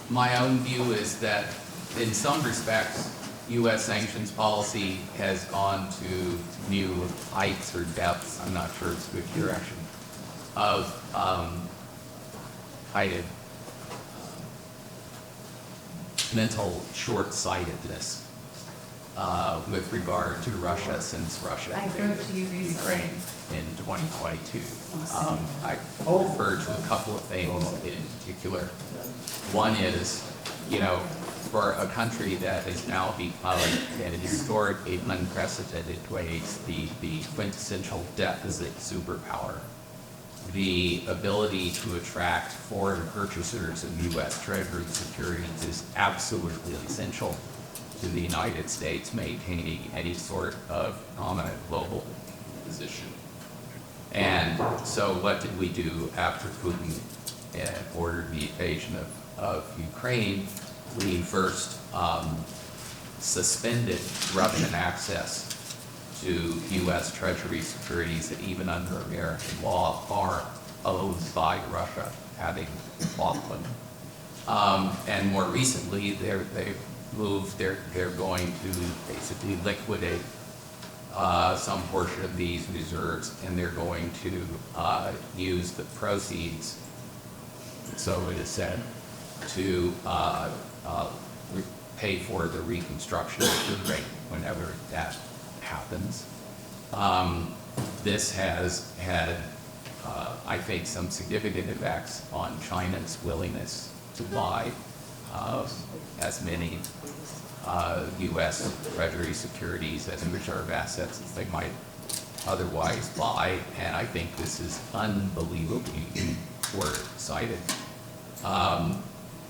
My own view is that in some respects, U.S. sanctions policy has gone to new heights or depths, I'm not sure it's a good direction, of kind of mental short-sightedness with regard to Russia, since Russia invaded Ukraine in 2022. I refer to a couple of things in particular. One is, for a country that has now become, in historically unprecedented ways, the quintessential deficit superpower, the ability to attract foreign purchasers of U.S. Treasury securities is absolutely essential to the United States maintaining any sort of dominant global position. And so what did we do after Putin ordered the invasion of Ukraine? We first suspended Russian access to U.S. Treasury securities that even under American law are owned by Russia, having bought them. And more recently, they're going to basically liquidate some portion of these reserves, and they're going to use the proceeds, so it is said, to pay for the reconstruction of Ukraine whenever that happens. This has had, I think, some significant effects on China's willingness to buy as many U.S. Treasury securities as reserve assets as they might otherwise buy, and I think this is unbelievably short-sighted.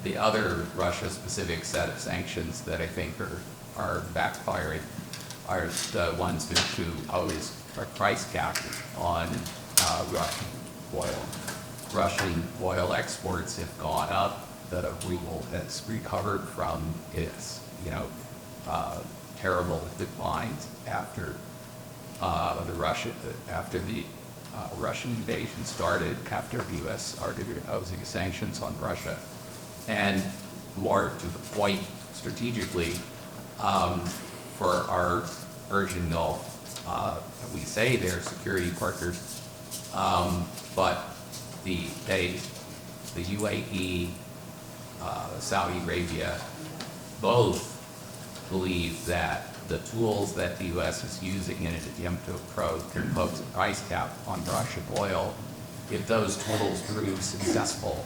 The other Russia-specific set of sanctions that I think are backfiring are the ones to always are price capped on Russian oil. Russian oil exports have gone up. The ruble has recovered from its terrible declines after the Russian invasion started, after the U.S. started imposing sanctions on Russia. And more to the point, strategically, for our Persian Gulf, we say they're security partners, but the UAE, Saudi Arabia, both believe that the tools that the U.S. is using in an attempt to impose a price cap on Russian oil, if those tools prove successful,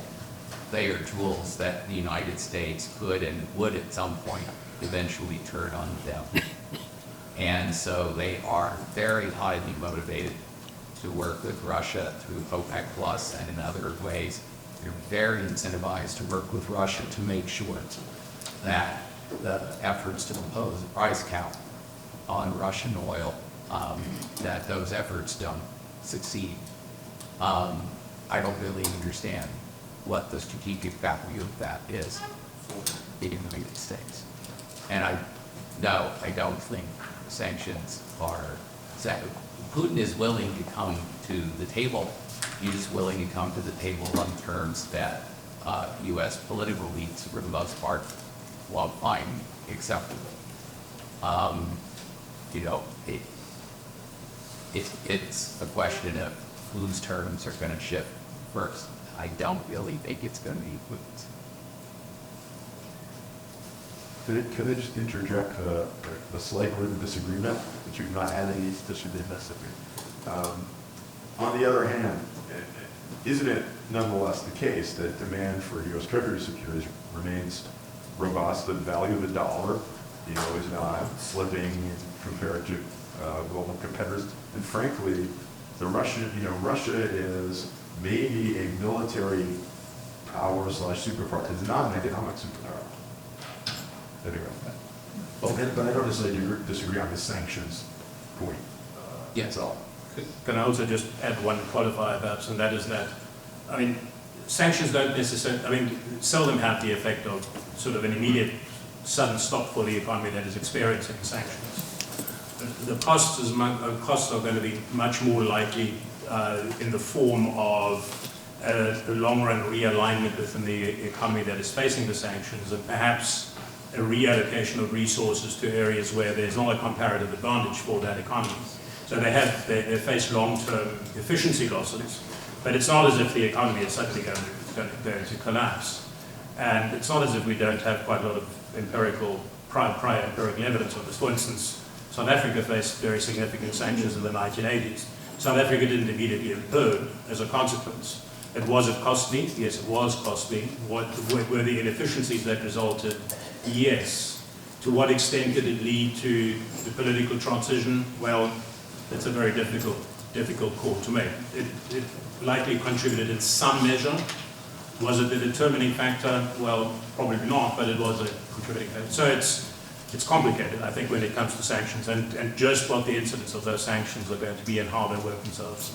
they are tools that the United States could and would at some point eventually turn on them. And so they are very highly motivated to work with Russia through OPEC Plus and in other ways. They're very incentivized to work with Russia to make sure that the efforts to impose a price cap on Russian oil, that those efforts don't succeed. I don't really understand what the strategic value of that is in the United States. And I don't think sanctions are set. Putin is willing to come to the table. He's willing to come to the table on terms that U.S. political elites, for the most part, will find acceptable. it's a question of whose terms are going to shift first. I don't really think it's going to be Flynt's. Could I just interject a slight word of disagreement, which you've not had any disagreement? On the other hand, isn't it nonetheless the case that demand for U.S. Treasury securities remains robust, the value of the dollar, is not slipping compared to global competitors? And frankly, Russia is maybe a military power / superpower. It's not an economic superpower. Anyway, but I don't necessarily disagree on the sanctions point. Yes. All. Can I also just add one qualifier perhaps, and that is that, sanctions don't necessarily, seldom have the effect of sort of an immediate sudden stop for the economy that is experiencing sanctions. The costs are going to be much more likely in the form of a long-run realignment within the economy that is facing the sanctions, and perhaps a reallocation of resources to areas where there's not a comparative advantage for that economy. So they face long-term efficiency losses, but it's not as if the economy is suddenly going to collapse. And it's not as if we don't have quite a lot of prior empirical evidence of this. For instance, South Africa faced very significant sanctions in the 1980s. South Africa didn't immediately implode as a consequence. Was it costly? Yes, it was costly. Were the inefficiencies that resulted? Yes. To what extent did it lead to the political transition? Well, it's a very difficult call to make. It likely contributed in some measure. Was it the determining factor? Well, probably not, but it was a contributing factor. So it's complicated, I think, when it comes to sanctions, and just what the incidence of those sanctions are going to be and how they work themselves.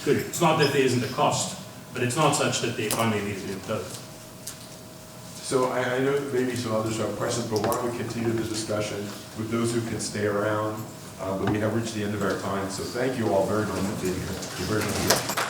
It's not that there isn't a cost, but it's not such that the economy immediately implodes. So I know that maybe some others have questions, but why don't we continue the discussion with those who can stay around? But we have reached the end of our time, so thank you all very much for being here. You're very much.